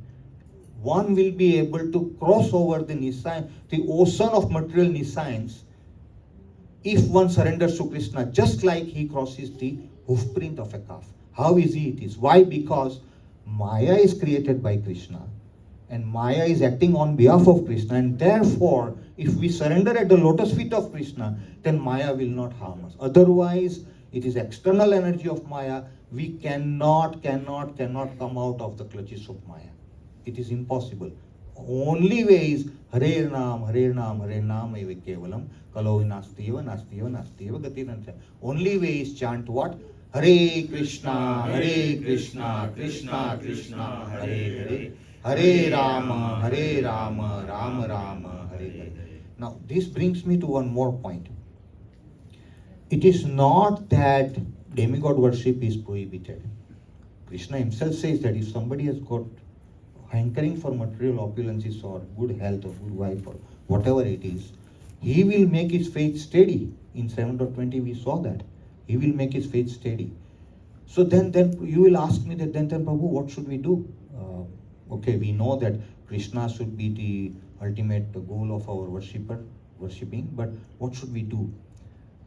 One will be able to cross over the nescience, the ocean of material nescience, if one surrenders to Krishna, just like he crosses the hoof print of a calf. How easy it is. Why? Because Maya is created by Krishna, and Maya is acting on behalf of Krishna, and therefore, if we surrender at the lotus feet of Krishna, then Maya will not harm us. Otherwise, it is external energy of Maya. We cannot come out of the clutches of Maya. It is impossible. Only way is Hare Nam, Hare Nam, Hare Nam eva kevalam, kalo nastiva, nastiva, nastiva gatiranta. Only way is chant what? Hare Krishna, Krishna Krishna, Hare Hare, Hare Rama, Rama Rama, Hare Hare. Now, this brings me to one more point. It is not that demigod worship is prohibited. Krishna himself says that if somebody has got hankering for material opulences or good health or good wife or whatever it is, he will make his faith steady. In 7.20 we saw that. He will make his faith steady. So then you will ask me that then Prabhu, what should we do? Okay, we know that Krishna should be the ultimate goal of our worshipping, but what should we do?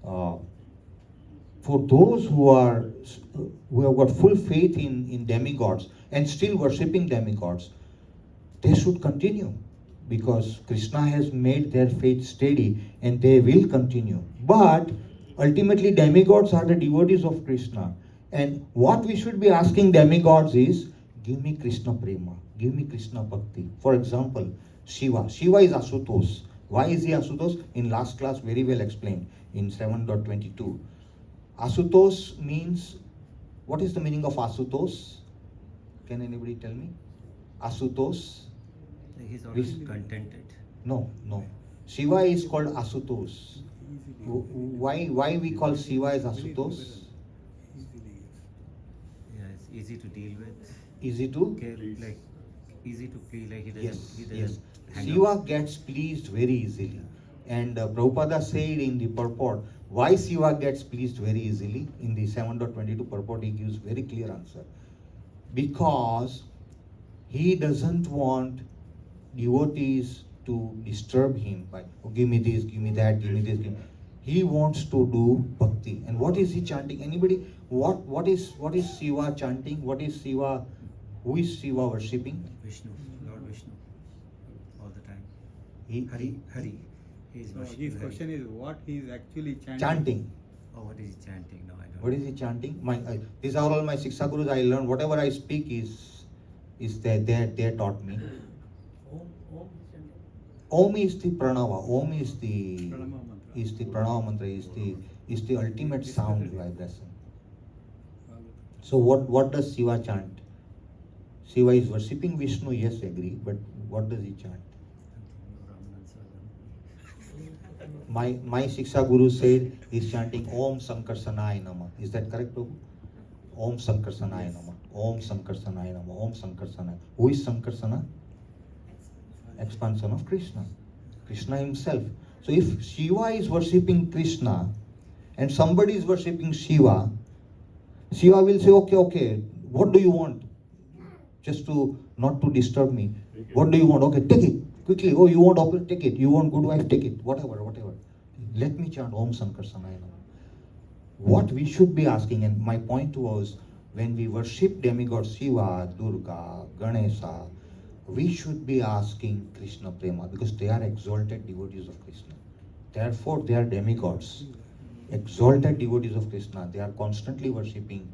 For those who have got full faith in demigods and still worshipping demigods, they should continue, because Krishna has made their faith steady and they will continue. But ultimately demigods are the devotees of Krishna, and what we should be asking demigods is, give me Krishna prema, give me Krishna bhakti. For example, Shiva is Asutosh. Why is he Asutosh? In last class very well explained in 7.22. Asutosh means, what is the meaning of Asutosh? Can anybody tell me? Asutosh? He's always contented. No. Shiva is called Asutosh. Why we call Shiva as Asutosh? Yeah, it's easy to deal with. Easy to? Like easy to feel like he Yes, doesn't yes. hang Shiva out. gets pleased very easily. And Prabhupada said in the purport, why Shiva gets pleased very easily? In the 7.22 purport, he gives very clear answer. Because he doesn't want devotees to disturb him by, oh, give me this, give me that, give me this. Give me. He wants to do bhakti. And what is he chanting? Anybody? What is Shiva chanting? What is Shiva? Who is Shiva worshipping? Vishnu, Lord Vishnu, all the time. He, Hari. He is No, worshiping his Hari. question is what he is actually chanting. chanting. Oh, what is he chanting? No, I don't. What is he chanting? These are all my Shiksha Gurus. I learned whatever I speak is they taught me. Om is the pranava. Om is the Pranava mantra. pranava mantra. Is the ultimate sound vibration. So what does Shiva chant? Shiva is worshipping Vishnu. Yes, agree. But what does he chant? My Shiksha Guru said he's chanting Om Sankarsanaya Nama. Is that correct, Prabhu? Om Sankarsanaya Nama. Om Sankarsanaya Nama. Om Sankarsanaya. Who is Sankarsana? Expansion of Krishna. Krishna himself. So if Shiva is worshipping Krishna and somebody is worshipping Shiva, Shiva will say, okay, what do you want? Just to not to disturb me. What do you want? Okay, take it quickly. Oh, you want opera? Take it. You want good wife? Take it. Whatever. Let me chant Om Sankarsanaya Nama. What we should be asking, and my point was, when we worship demigod Shiva, Durga, Ganesha, we should be asking Krishna Prema, because they are exalted devotees of Krishna. Therefore, they are demigods. Exalted devotees of Krishna. They are constantly worshipping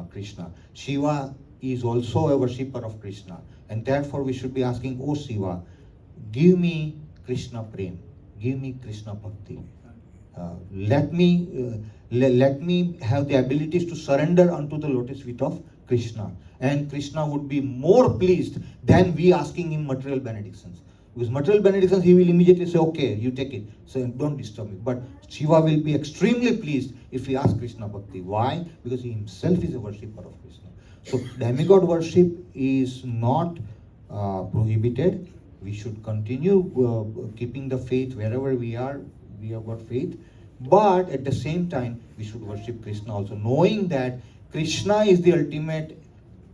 Krishna. Shiva is also a worshipper of Krishna. And therefore, we should be asking, oh Shiva, give me Krishna Prem. Give me Krishna Bhakti. Let me have the abilities to surrender unto the lotus feet of Krishna. And Krishna would be more pleased than we asking him material benedictions. Because material benedictions, he will immediately say, okay, you take it. So don't disturb me. But Shiva will be extremely pleased if we ask Krishna Bhakti. Why? Because he himself is a worshipper of Krishna. So demigod worship is not prohibited. We should continue keeping the faith wherever we are. We have got faith. But at the same time, we should worship Krishna also, knowing that Krishna is the ultimate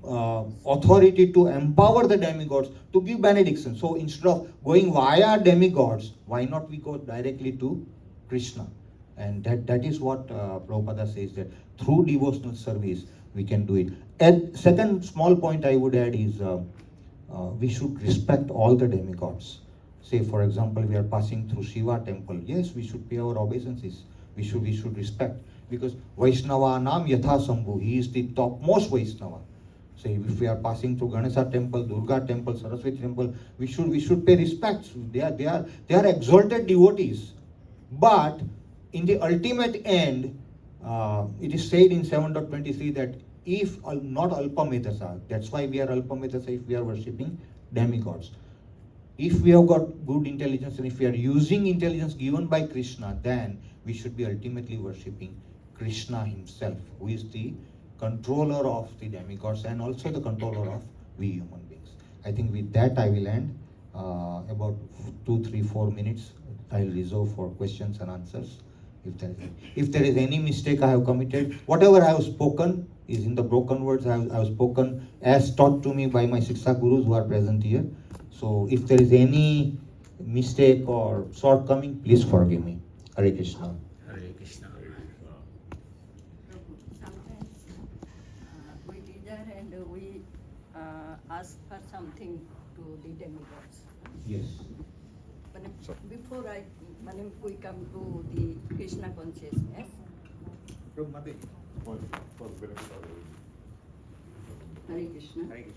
authority to empower the demigods to give benediction. So instead of going via demigods, why not we go directly to Krishna? And that is what Prabhupada says, that through devotional service we can do it. And second small point I would add is we should respect all the demigods. Say for example, we are passing through Shiva temple. Yes, we should pay our obeisances. We should respect, because Vaishnava Nam Yatha Sambhu, he is the topmost Vaishnava. Say if we are passing through Ganesha temple, Durga temple, Saraswati temple, we should pay respect. They are exalted devotees. But in the ultimate end, it is said in 7.23 that if not Alpametasa, that's why we are Alpametasa if we are worshipping demigods. If we have got good intelligence and if we are using intelligence given by Krishna, then we should be ultimately worshipping Krishna himself, who is the controller of the demigods and also the controller of we human beings. I think with that I will end. About 2, 3, 4 minutes I will reserve for questions and answers. If there is any mistake I have committed, whatever I have spoken is in the broken words I have spoken as taught to me by my Shiksha Gurus who are present here. So if there is any mistake or shortcoming, please forgive me. Hare Krishna. Hare Krishna. Sometimes we desire and we ask for something to the demigods. Yes. But before when we come to the Krishna consciousness, For the benefit of Hare Krishna, Hare Krishna.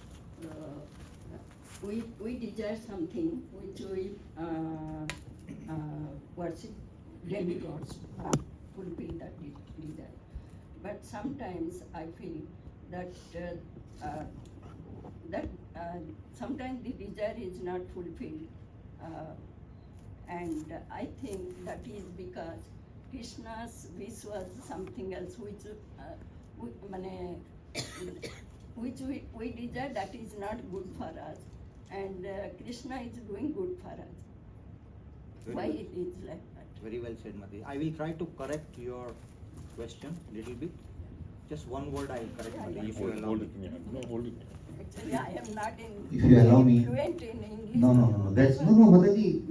we desire something which we worship demigods, fulfill that desire. But sometimes I feel that sometimes the desire is not fulfilled, and I think that is because Krishna's wish was something else, which we desire that is not good for us, and Krishna is doing good for us. Very Why well. it is like that? Very well said, Mataji. I will try to correct your question a little bit. Just one word I will correct, Mataji, if you Hold, allow hold me. it, yeah. No, hold it. Actually, I am not If you allow me. fluent in English. No. That's no, Mataji.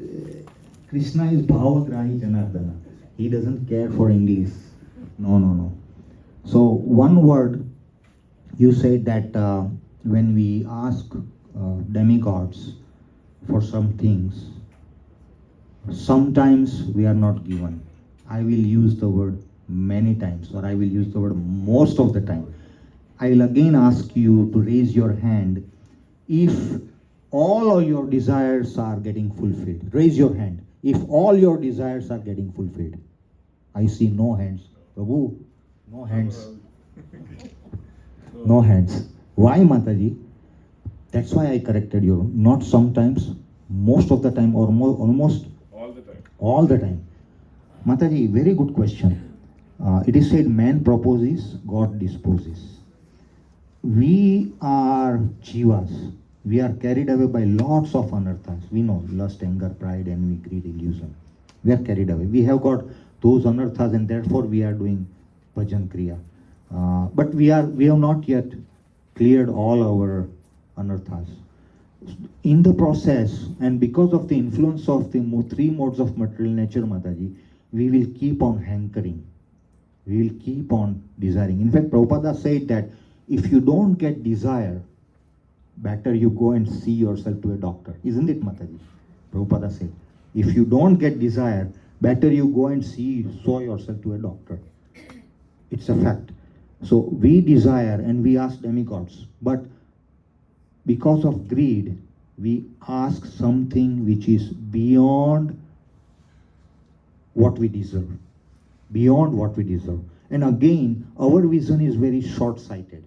Krishna is Bhavagrahi Janardana. He doesn't care for English. No. So one word, you said that when we ask demigods for some things, sometimes we are not given. I will use the word many times, or I will use the word most of the time. I will again ask you to raise your hand if all of your desires are getting fulfilled. Raise your hand if all your desires are getting fulfilled. I see no hands. Prabhu, no hands. No hands. Why, Mataji? That's why I corrected you. Not sometimes, most of the time, or almost All the time. all the time. Mataji, very good question. It is said man proposes, God disposes. We are jivas. We are carried away by lots of anarthas. We know lust, anger, pride, envy, greed, illusion. We are carried away. We have got those anarthas, and therefore we are doing bhajan kriya. But we have not yet cleared all our anarthas. In the process, and because of the influence of the three modes of material nature, Mataji, we will keep on hankering. We will keep on desiring. In fact, Prabhupada said that if you don't get desire, better you go and see yourself to a doctor. Isn't it, Mataji? Prabhupada said, if you don't get desire, better you go and show yourself to a doctor. It's a fact. So we desire and we ask demigods, but because of greed, we ask something which is beyond what we deserve. Beyond what we deserve. And again, our vision is very short-sighted.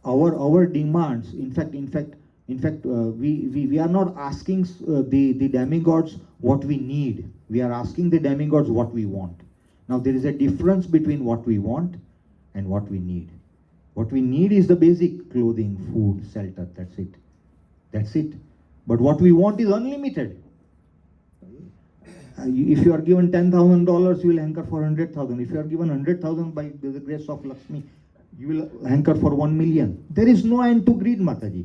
Our demands, in fact, we are not asking the demigods what we need. We are asking the demigods what we want. Now there is a difference between what we want and what we need. What we need is the basic clothing, food, shelter. That's it. But what we want is unlimited. If you are given $10,000, you will hanker for 100,000. If you are given 100,000 by the grace of Lakshmi, you will hanker for 1 million. There is no end to greed, Mataji.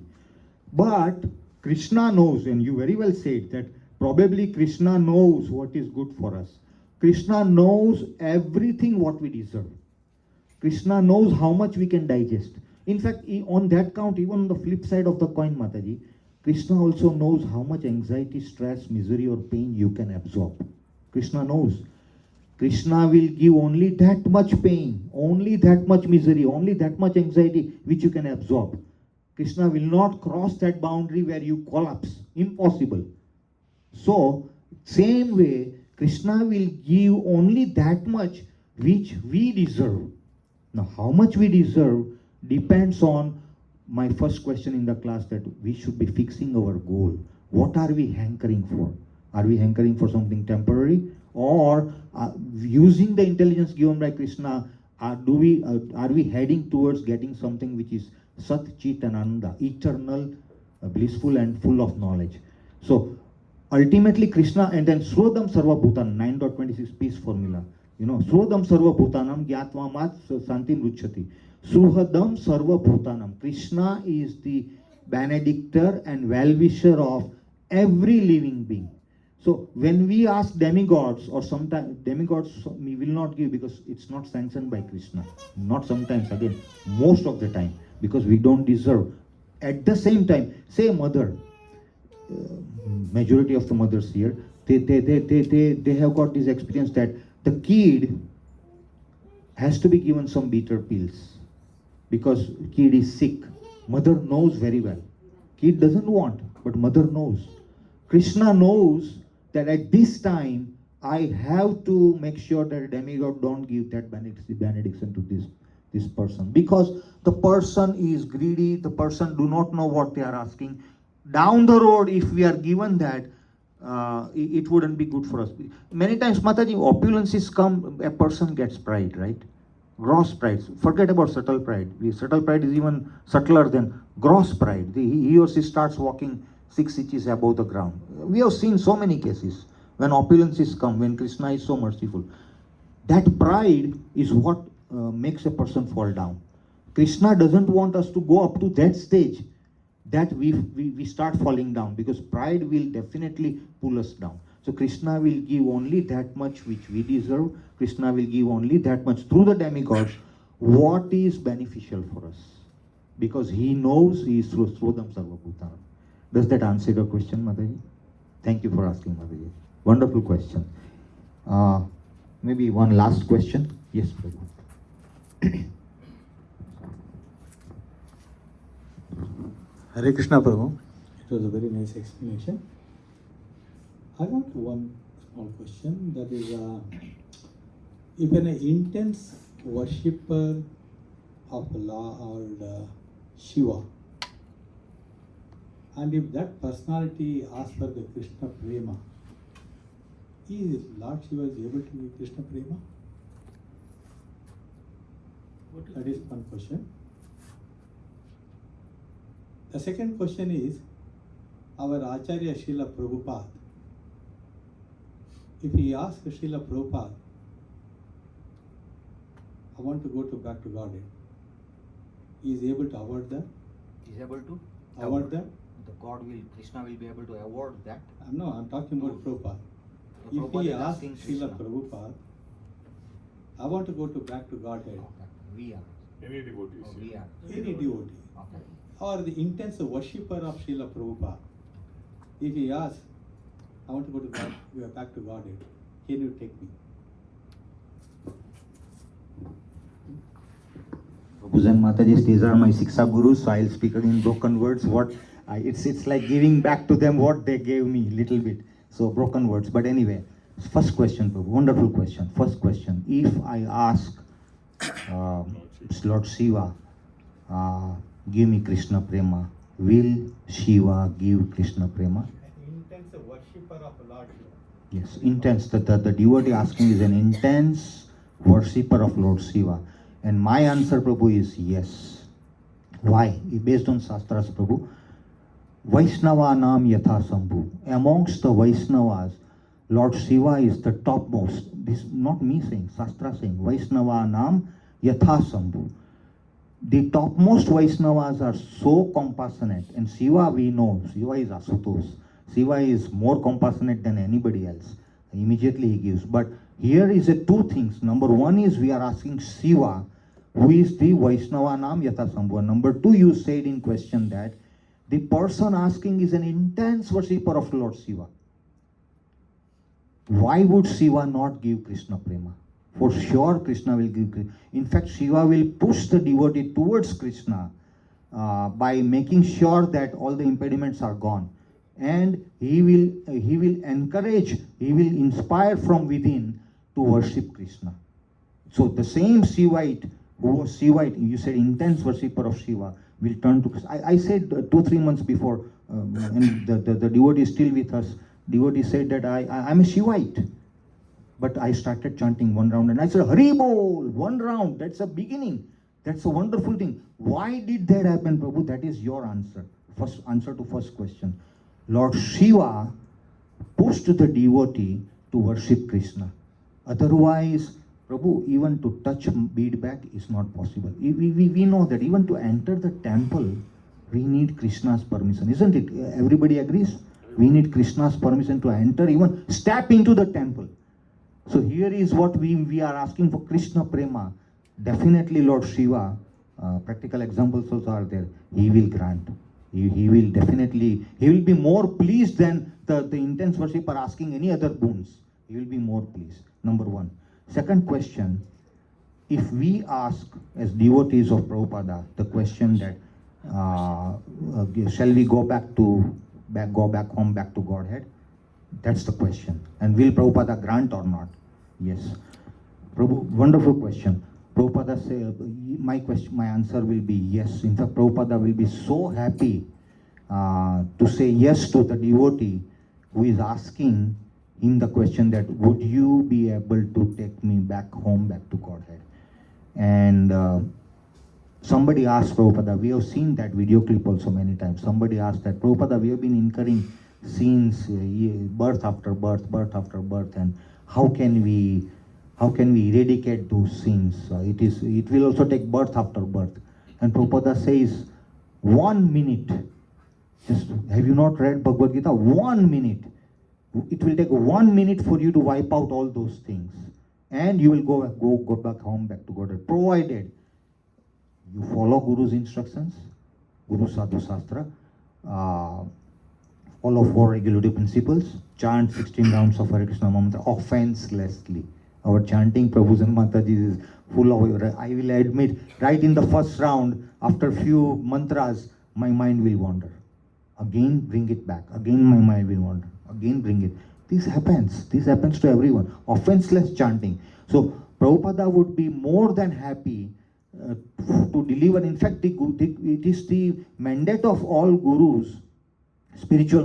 But Krishna knows, and you very well said that probably Krishna knows what is good for us. Krishna knows everything what we deserve. Krishna knows how much we can digest. In fact, on that count, even on the flip side of the coin, Mataji, Krishna also knows how much anxiety, stress, misery or pain you can absorb. Krishna knows. Krishna will give only that much pain, only that much misery, only that much anxiety which you can absorb. Krishna will not cross that boundary where you collapse. Impossible. So, same way, Krishna will give only that much which we deserve. Now, how much we deserve depends on my first question in the class, that we should be fixing our goal. What are we hankering for? Are we hankering for something temporary? Or using the intelligence given by Krishna, are we heading towards getting something which is Sat, Chit and Ananda, eternal, blissful and full of knowledge? So ultimately Krishna, and then Srodam Sarva Bhutanam, 9.26 peace formula. Srodam Sarva Bhutanam Gyatva Mat Santim Ruchati. Suhadam Sarva Bhutanam. Krishna is the benedictor and well-wisher of every living being. So when we ask demigods, or sometimes demigods we will not give because it's not sanctioned by Krishna. Not sometimes, again, most of the time, because we don't deserve. At the same time, say mother, majority of the mothers here, they have got this experience that the kid has to be given some bitter pills because kid is sick. Mother knows very well. Kid doesn't want, but mother knows. Krishna knows that at this time I have to make sure that a demigod don't give that benediction to this person, because the person is greedy, the person do not know what they are asking. Down the road, if we are given that, it wouldn't be good for us. Many times, Mataji, opulences come, a person gets pride, right? Gross pride. Forget about subtle pride. Subtle pride is even subtler than gross pride. He or she starts walking 6 inches above the ground. We have seen so many cases when opulences come, when Krishna is so merciful. That pride is what makes a person fall down. Krishna doesn't want us to go up to that stage that we start falling down, because pride will definitely pull us down. So Krishna will give only that much which we deserve. Krishna will give only that much through the demigods what is beneficial for us, because he knows he is Srodam Sarvabhutanam. Does that answer your question, Mataji? Thank you for asking, Mataji. Wonderful question. Maybe one last question. Yes, Prabhu. Hare Krishna Prabhu, it was a very nice explanation. I got one small question, that is, if an intense worshipper of Lord Shiva, and if that personality asks for the Krishna Prema, is Lord Shiva is able to give Krishna Prema? That is one question. The second question is, our Acharya Srila Prabhupada, if he asks Srila Prabhupada, I want to go back to Godhead, he is able to award that? Is able to Award that? The God will, Krishna will be able to award that. No, I'm talking about Prabhupada. If Prabhupada he is asks asking Srila Krishna. Prabhupada, I want to go back to Godhead, We are. Any devotees. We are. any devotee, Okay. or the intense worshipper of Srila Prabhupada, if he asks, I want to go back to Godhead, can you take me? Prabhu's and Mataji's, these are my Siksha Gurus, so I'll speak in broken words. It's like giving back to them what they gave me, little bit. So broken words. But anyway, first question, Prabhu, wonderful question. First question, if I ask Lord Shiva, give me Krishna Prema, will Shiva give Krishna Prema? An intense worshipper of Lord Shiva. Yes, intense. The devotee asking is an intense worshipper of Lord Shiva. And my answer, Prabhu, is yes. Why? Based on Shastras, Prabhu. Vaishnava Nam Yatha Sambhu. Amongst the Vaishnavas, Lord Shiva is the topmost. This is not me saying, Shastra saying. Vaishnava Nam Yatha Sambhu. The topmost Vaishnavas are so compassionate. And Shiva, we know, Shiva is Asutosh. Shiva is more compassionate than anybody else. Immediately he gives. But here is two things. Number one is we are asking Shiva, who is the Vaishnava Nam Yatha Sambhu. Number two, you said in question that the person asking is an intense worshipper of Lord Shiva. Why would Shiva not give Krishna Prema? For sure Krishna will give Krishna. In fact, Shiva will push the devotee towards Krishna by making sure that all the impediments are gone. And he will encourage, he will inspire from within to worship Krishna. So the same Shivite, who was Shivite, you said intense worshipper of Shiva, will turn to Krishna. I said 2-3 months before, and the devotee is still with us. Devotee said that I'm a Shivite. But I started chanting one round and I said, Hari Bol, one round, that's a beginning. That's a wonderful thing. Why did that happen, Prabhu? That is your answer. First answer to first question. Lord Shiva pushed the devotee to worship Krishna. Otherwise, Prabhu, even to touch bead bag is not possible. We know that even to enter the temple, we need Krishna's permission, isn't it? Everybody agrees? We need Krishna's permission to enter, even step into the temple. So here is what we are asking for, Krishna Prema. Definitely Lord Shiva, practical examples also are there, he will grant. He will definitely, he will be more pleased than the intense worshipper asking any other boons. He will be more pleased, number one. Second question, if we ask as devotees of Prabhupada the question that, shall we go back home, back to Godhead? That's the question. And will Prabhupada grant or not? Yes. Prabhu, wonderful question. Prabhupada say, my answer will be yes. In fact, Prabhupada will be so happy to say yes to the devotee who is asking him the question that, would you be able to take me back home, back to Godhead? And somebody asked Prabhupada, we have seen that video clip also many times. Somebody asked that, Prabhupada, we have been incurring sins birth after birth, and how can we eradicate those sins? It will also take birth after birth. And Prabhupada says, 1 minute. Just, have you not read Bhagavad Gita? 1 minute. It will take 1 minute for you to wipe out all those things, and you will go back home, back to God, provided you follow Guru's instructions, Guru Sadhu Shastra, follow 4 regulative principles, chant 16 rounds of Hare Krishna mantra offenselessly. Our chanting Prabhus and Mataji is full of, I will admit, right in the first round, after few mantras, my mind will wander. Again, bring it back. Again, my mind will wander. Again, bring it. This happens to everyone. Offenseless chanting. So, Prabhupada would be more than happy to deliver. In fact, it is the mandate of all gurus,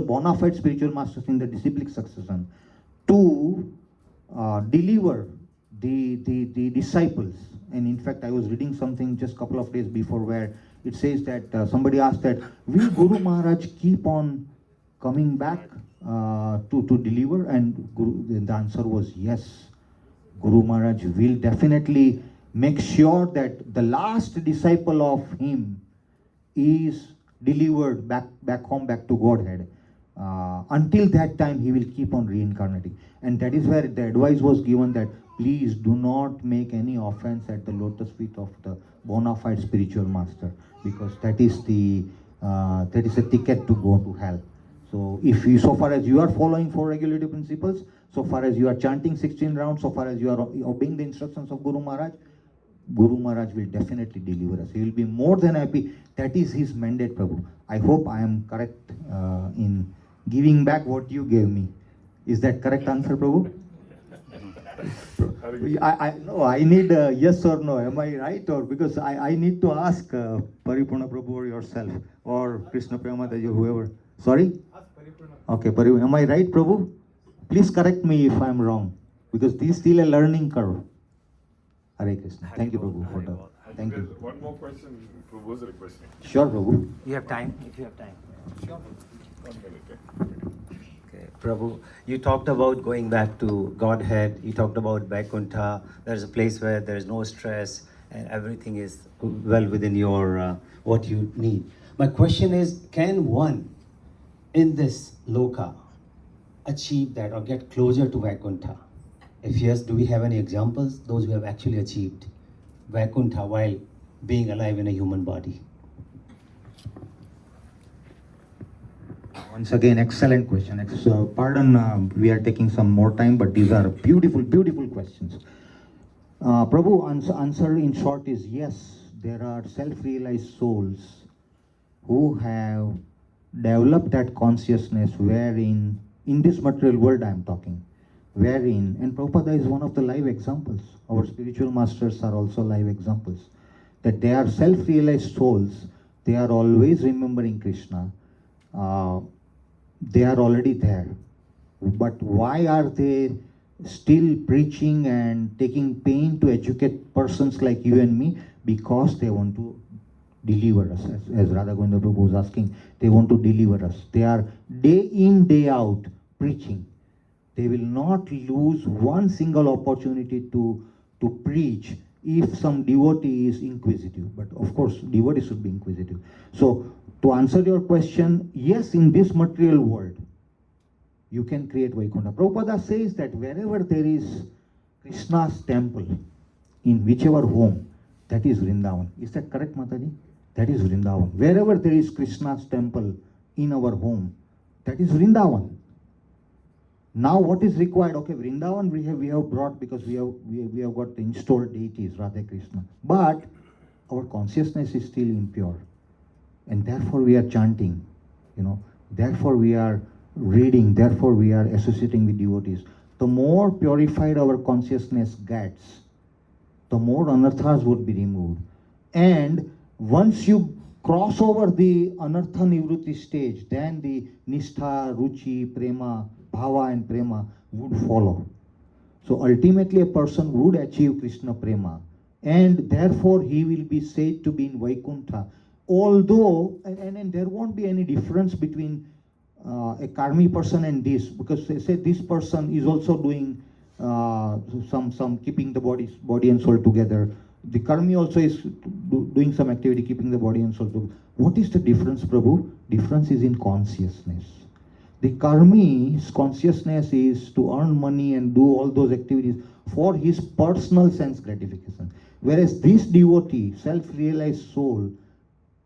bona fide spiritual masters in the disciplic succession, to deliver the disciples. And in fact, I was reading something just a couple of days before where it says that somebody asked that, will Guru Maharaj keep on coming back to deliver? And the answer was yes. Guru Maharaj will definitely make sure that the last disciple of him is delivered back home, back to Godhead. Until that time, he will keep on reincarnating. And that is where the advice was given that please do not make any offense at the lotus feet of the bona fide spiritual master, because that is a ticket to go to hell. So if you, so far as you are following 4 regulative principles, so far as you are chanting 16 rounds, so far as you are obeying the instructions of Guru Maharaj will definitely deliver us. He will be more than happy. That is his mandate, Prabhu. I hope I am correct in giving back what you gave me. Is that correct answer, Prabhu? I need a yes or no. Am I right? Or because I need to ask Paripurna Prabhu or yourself or Krishna Premadaji or whoever. Sorry? Okay, am I right, Prabhu? Please correct me if I am wrong, because this is still a learning curve. Hare Krishna. Thank you, Prabhu, for that. Thank you. One more question, Prabhu's requesting. Sure, Prabhu. You have time? If you have time. Sure. 1 minute. Okay, Prabhu, you talked about going back to Godhead. You talked about Vaikuntha. There's a place where there is no stress and everything is well within your what you need. My question is, can one in this loka achieve that or get closer to Vaikuntha? If yes, do we have any examples, those who have actually achieved Vaikuntha while being alive in a human body? Once again, excellent question. Pardon, we are taking some more time, but these are beautiful, beautiful questions. Prabhu, answer in short is yes. There are self-realized souls who have developed that consciousness wherein, in this material world I am talking, wherein, and Prabhupada is one of the live examples. Our spiritual masters are also live examples. That they are self-realized souls. They are always remembering Krishna. They are already there. But why are they still preaching and taking pain to educate persons like you and me? Because they want to deliver us. As Radha Govinda Prabhu was asking, they want to deliver us. They are day in, day out preaching. They will not lose one single opportunity to preach if some devotee is inquisitive. But of course, devotee should be inquisitive. So, to answer your question, yes, in this material world, you can create Vaikuntha. Prabhupada says that wherever there is Krishna's temple, in whichever home, that is Vrindavan. Is that correct, Mataji? That is Vrindavan. Wherever there is Krishna's temple in our home, that is Vrindavan. Now what is required? Okay, Vrindavan we have brought because we have got installed deities, Radha Krishna. But our consciousness is still impure. And therefore we are chanting, therefore we are reading, therefore we are associating with devotees. The more purified our consciousness gets, the more anarthas would be removed. And once you cross over the anartha nivrutti stage, then the nishtha, ruchi, prema, bhava and prema would follow. So ultimately a person would achieve Krishna prema, and therefore he will be said to be in Vaikuntha. Although, and there won't be any difference between a karmi person and this, because they say this person is also doing some keeping the body and soul together. The karmi also is doing some activity keeping the body and soul together. What is the difference, Prabhu? Difference is in consciousness. The karmi's consciousness is to earn money and do all those activities for his personal sense gratification. Whereas this devotee, self-realized soul,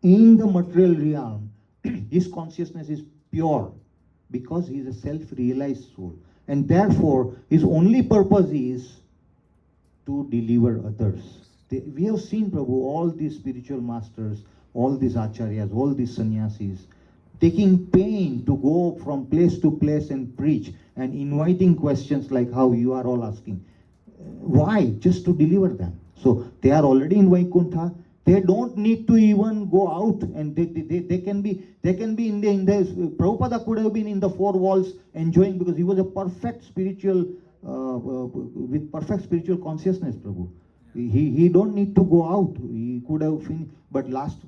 in the material realm, his consciousness is pure because he is a self-realized soul. And therefore, his only purpose is to deliver others. We have seen, Prabhu, all these spiritual masters, all these acharyas, all these sannyasis, taking pain to go from place to place and preach and inviting questions like how you are all asking. Why? Just to deliver them. So they are already in Vaikuntha. They don't need to even go out, and they can be in the Prabhupada could have been in the four walls enjoying, because he was a perfect spiritual with perfect spiritual consciousness, Prabhu. He don't need to go out. He could have finished, but last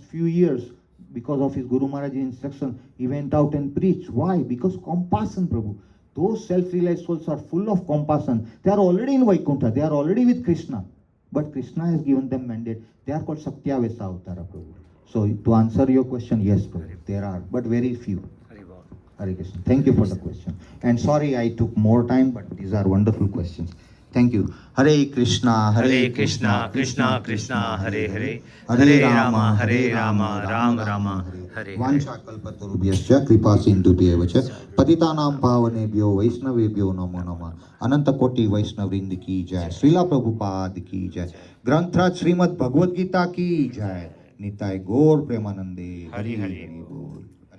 few years, because of his Guru Maharaj's instruction, he went out and preached. Why? Because compassion, Prabhu. Those self-realized souls are full of compassion. They are already in Vaikuntha. They are already with Krishna. But Krishna has given them mandate. They are called Satyavesa Avtara, Prabhu. So to answer your question, yes, Prabhu, there are, but very few. Hare Krishna. Thank you for the question. And sorry I took more time, but these are wonderful questions. Thank you. Hare Krishna, Hare Krishna, Krishna Krishna, Hare Hare, Hare Rama, Rama Rama, Hare Hare. Vanchakalpatarubhyascha kripa sindhubhyeva cha patitanam pavanebhyo vaishnavebhyo namo namah. Ananta koti Vaishnavrind ki jai. Srila Prabhupada ki jai. Granth Srimad Bhagavad Gita ki jai. Nitai Gaur Premanande. Hari Hari.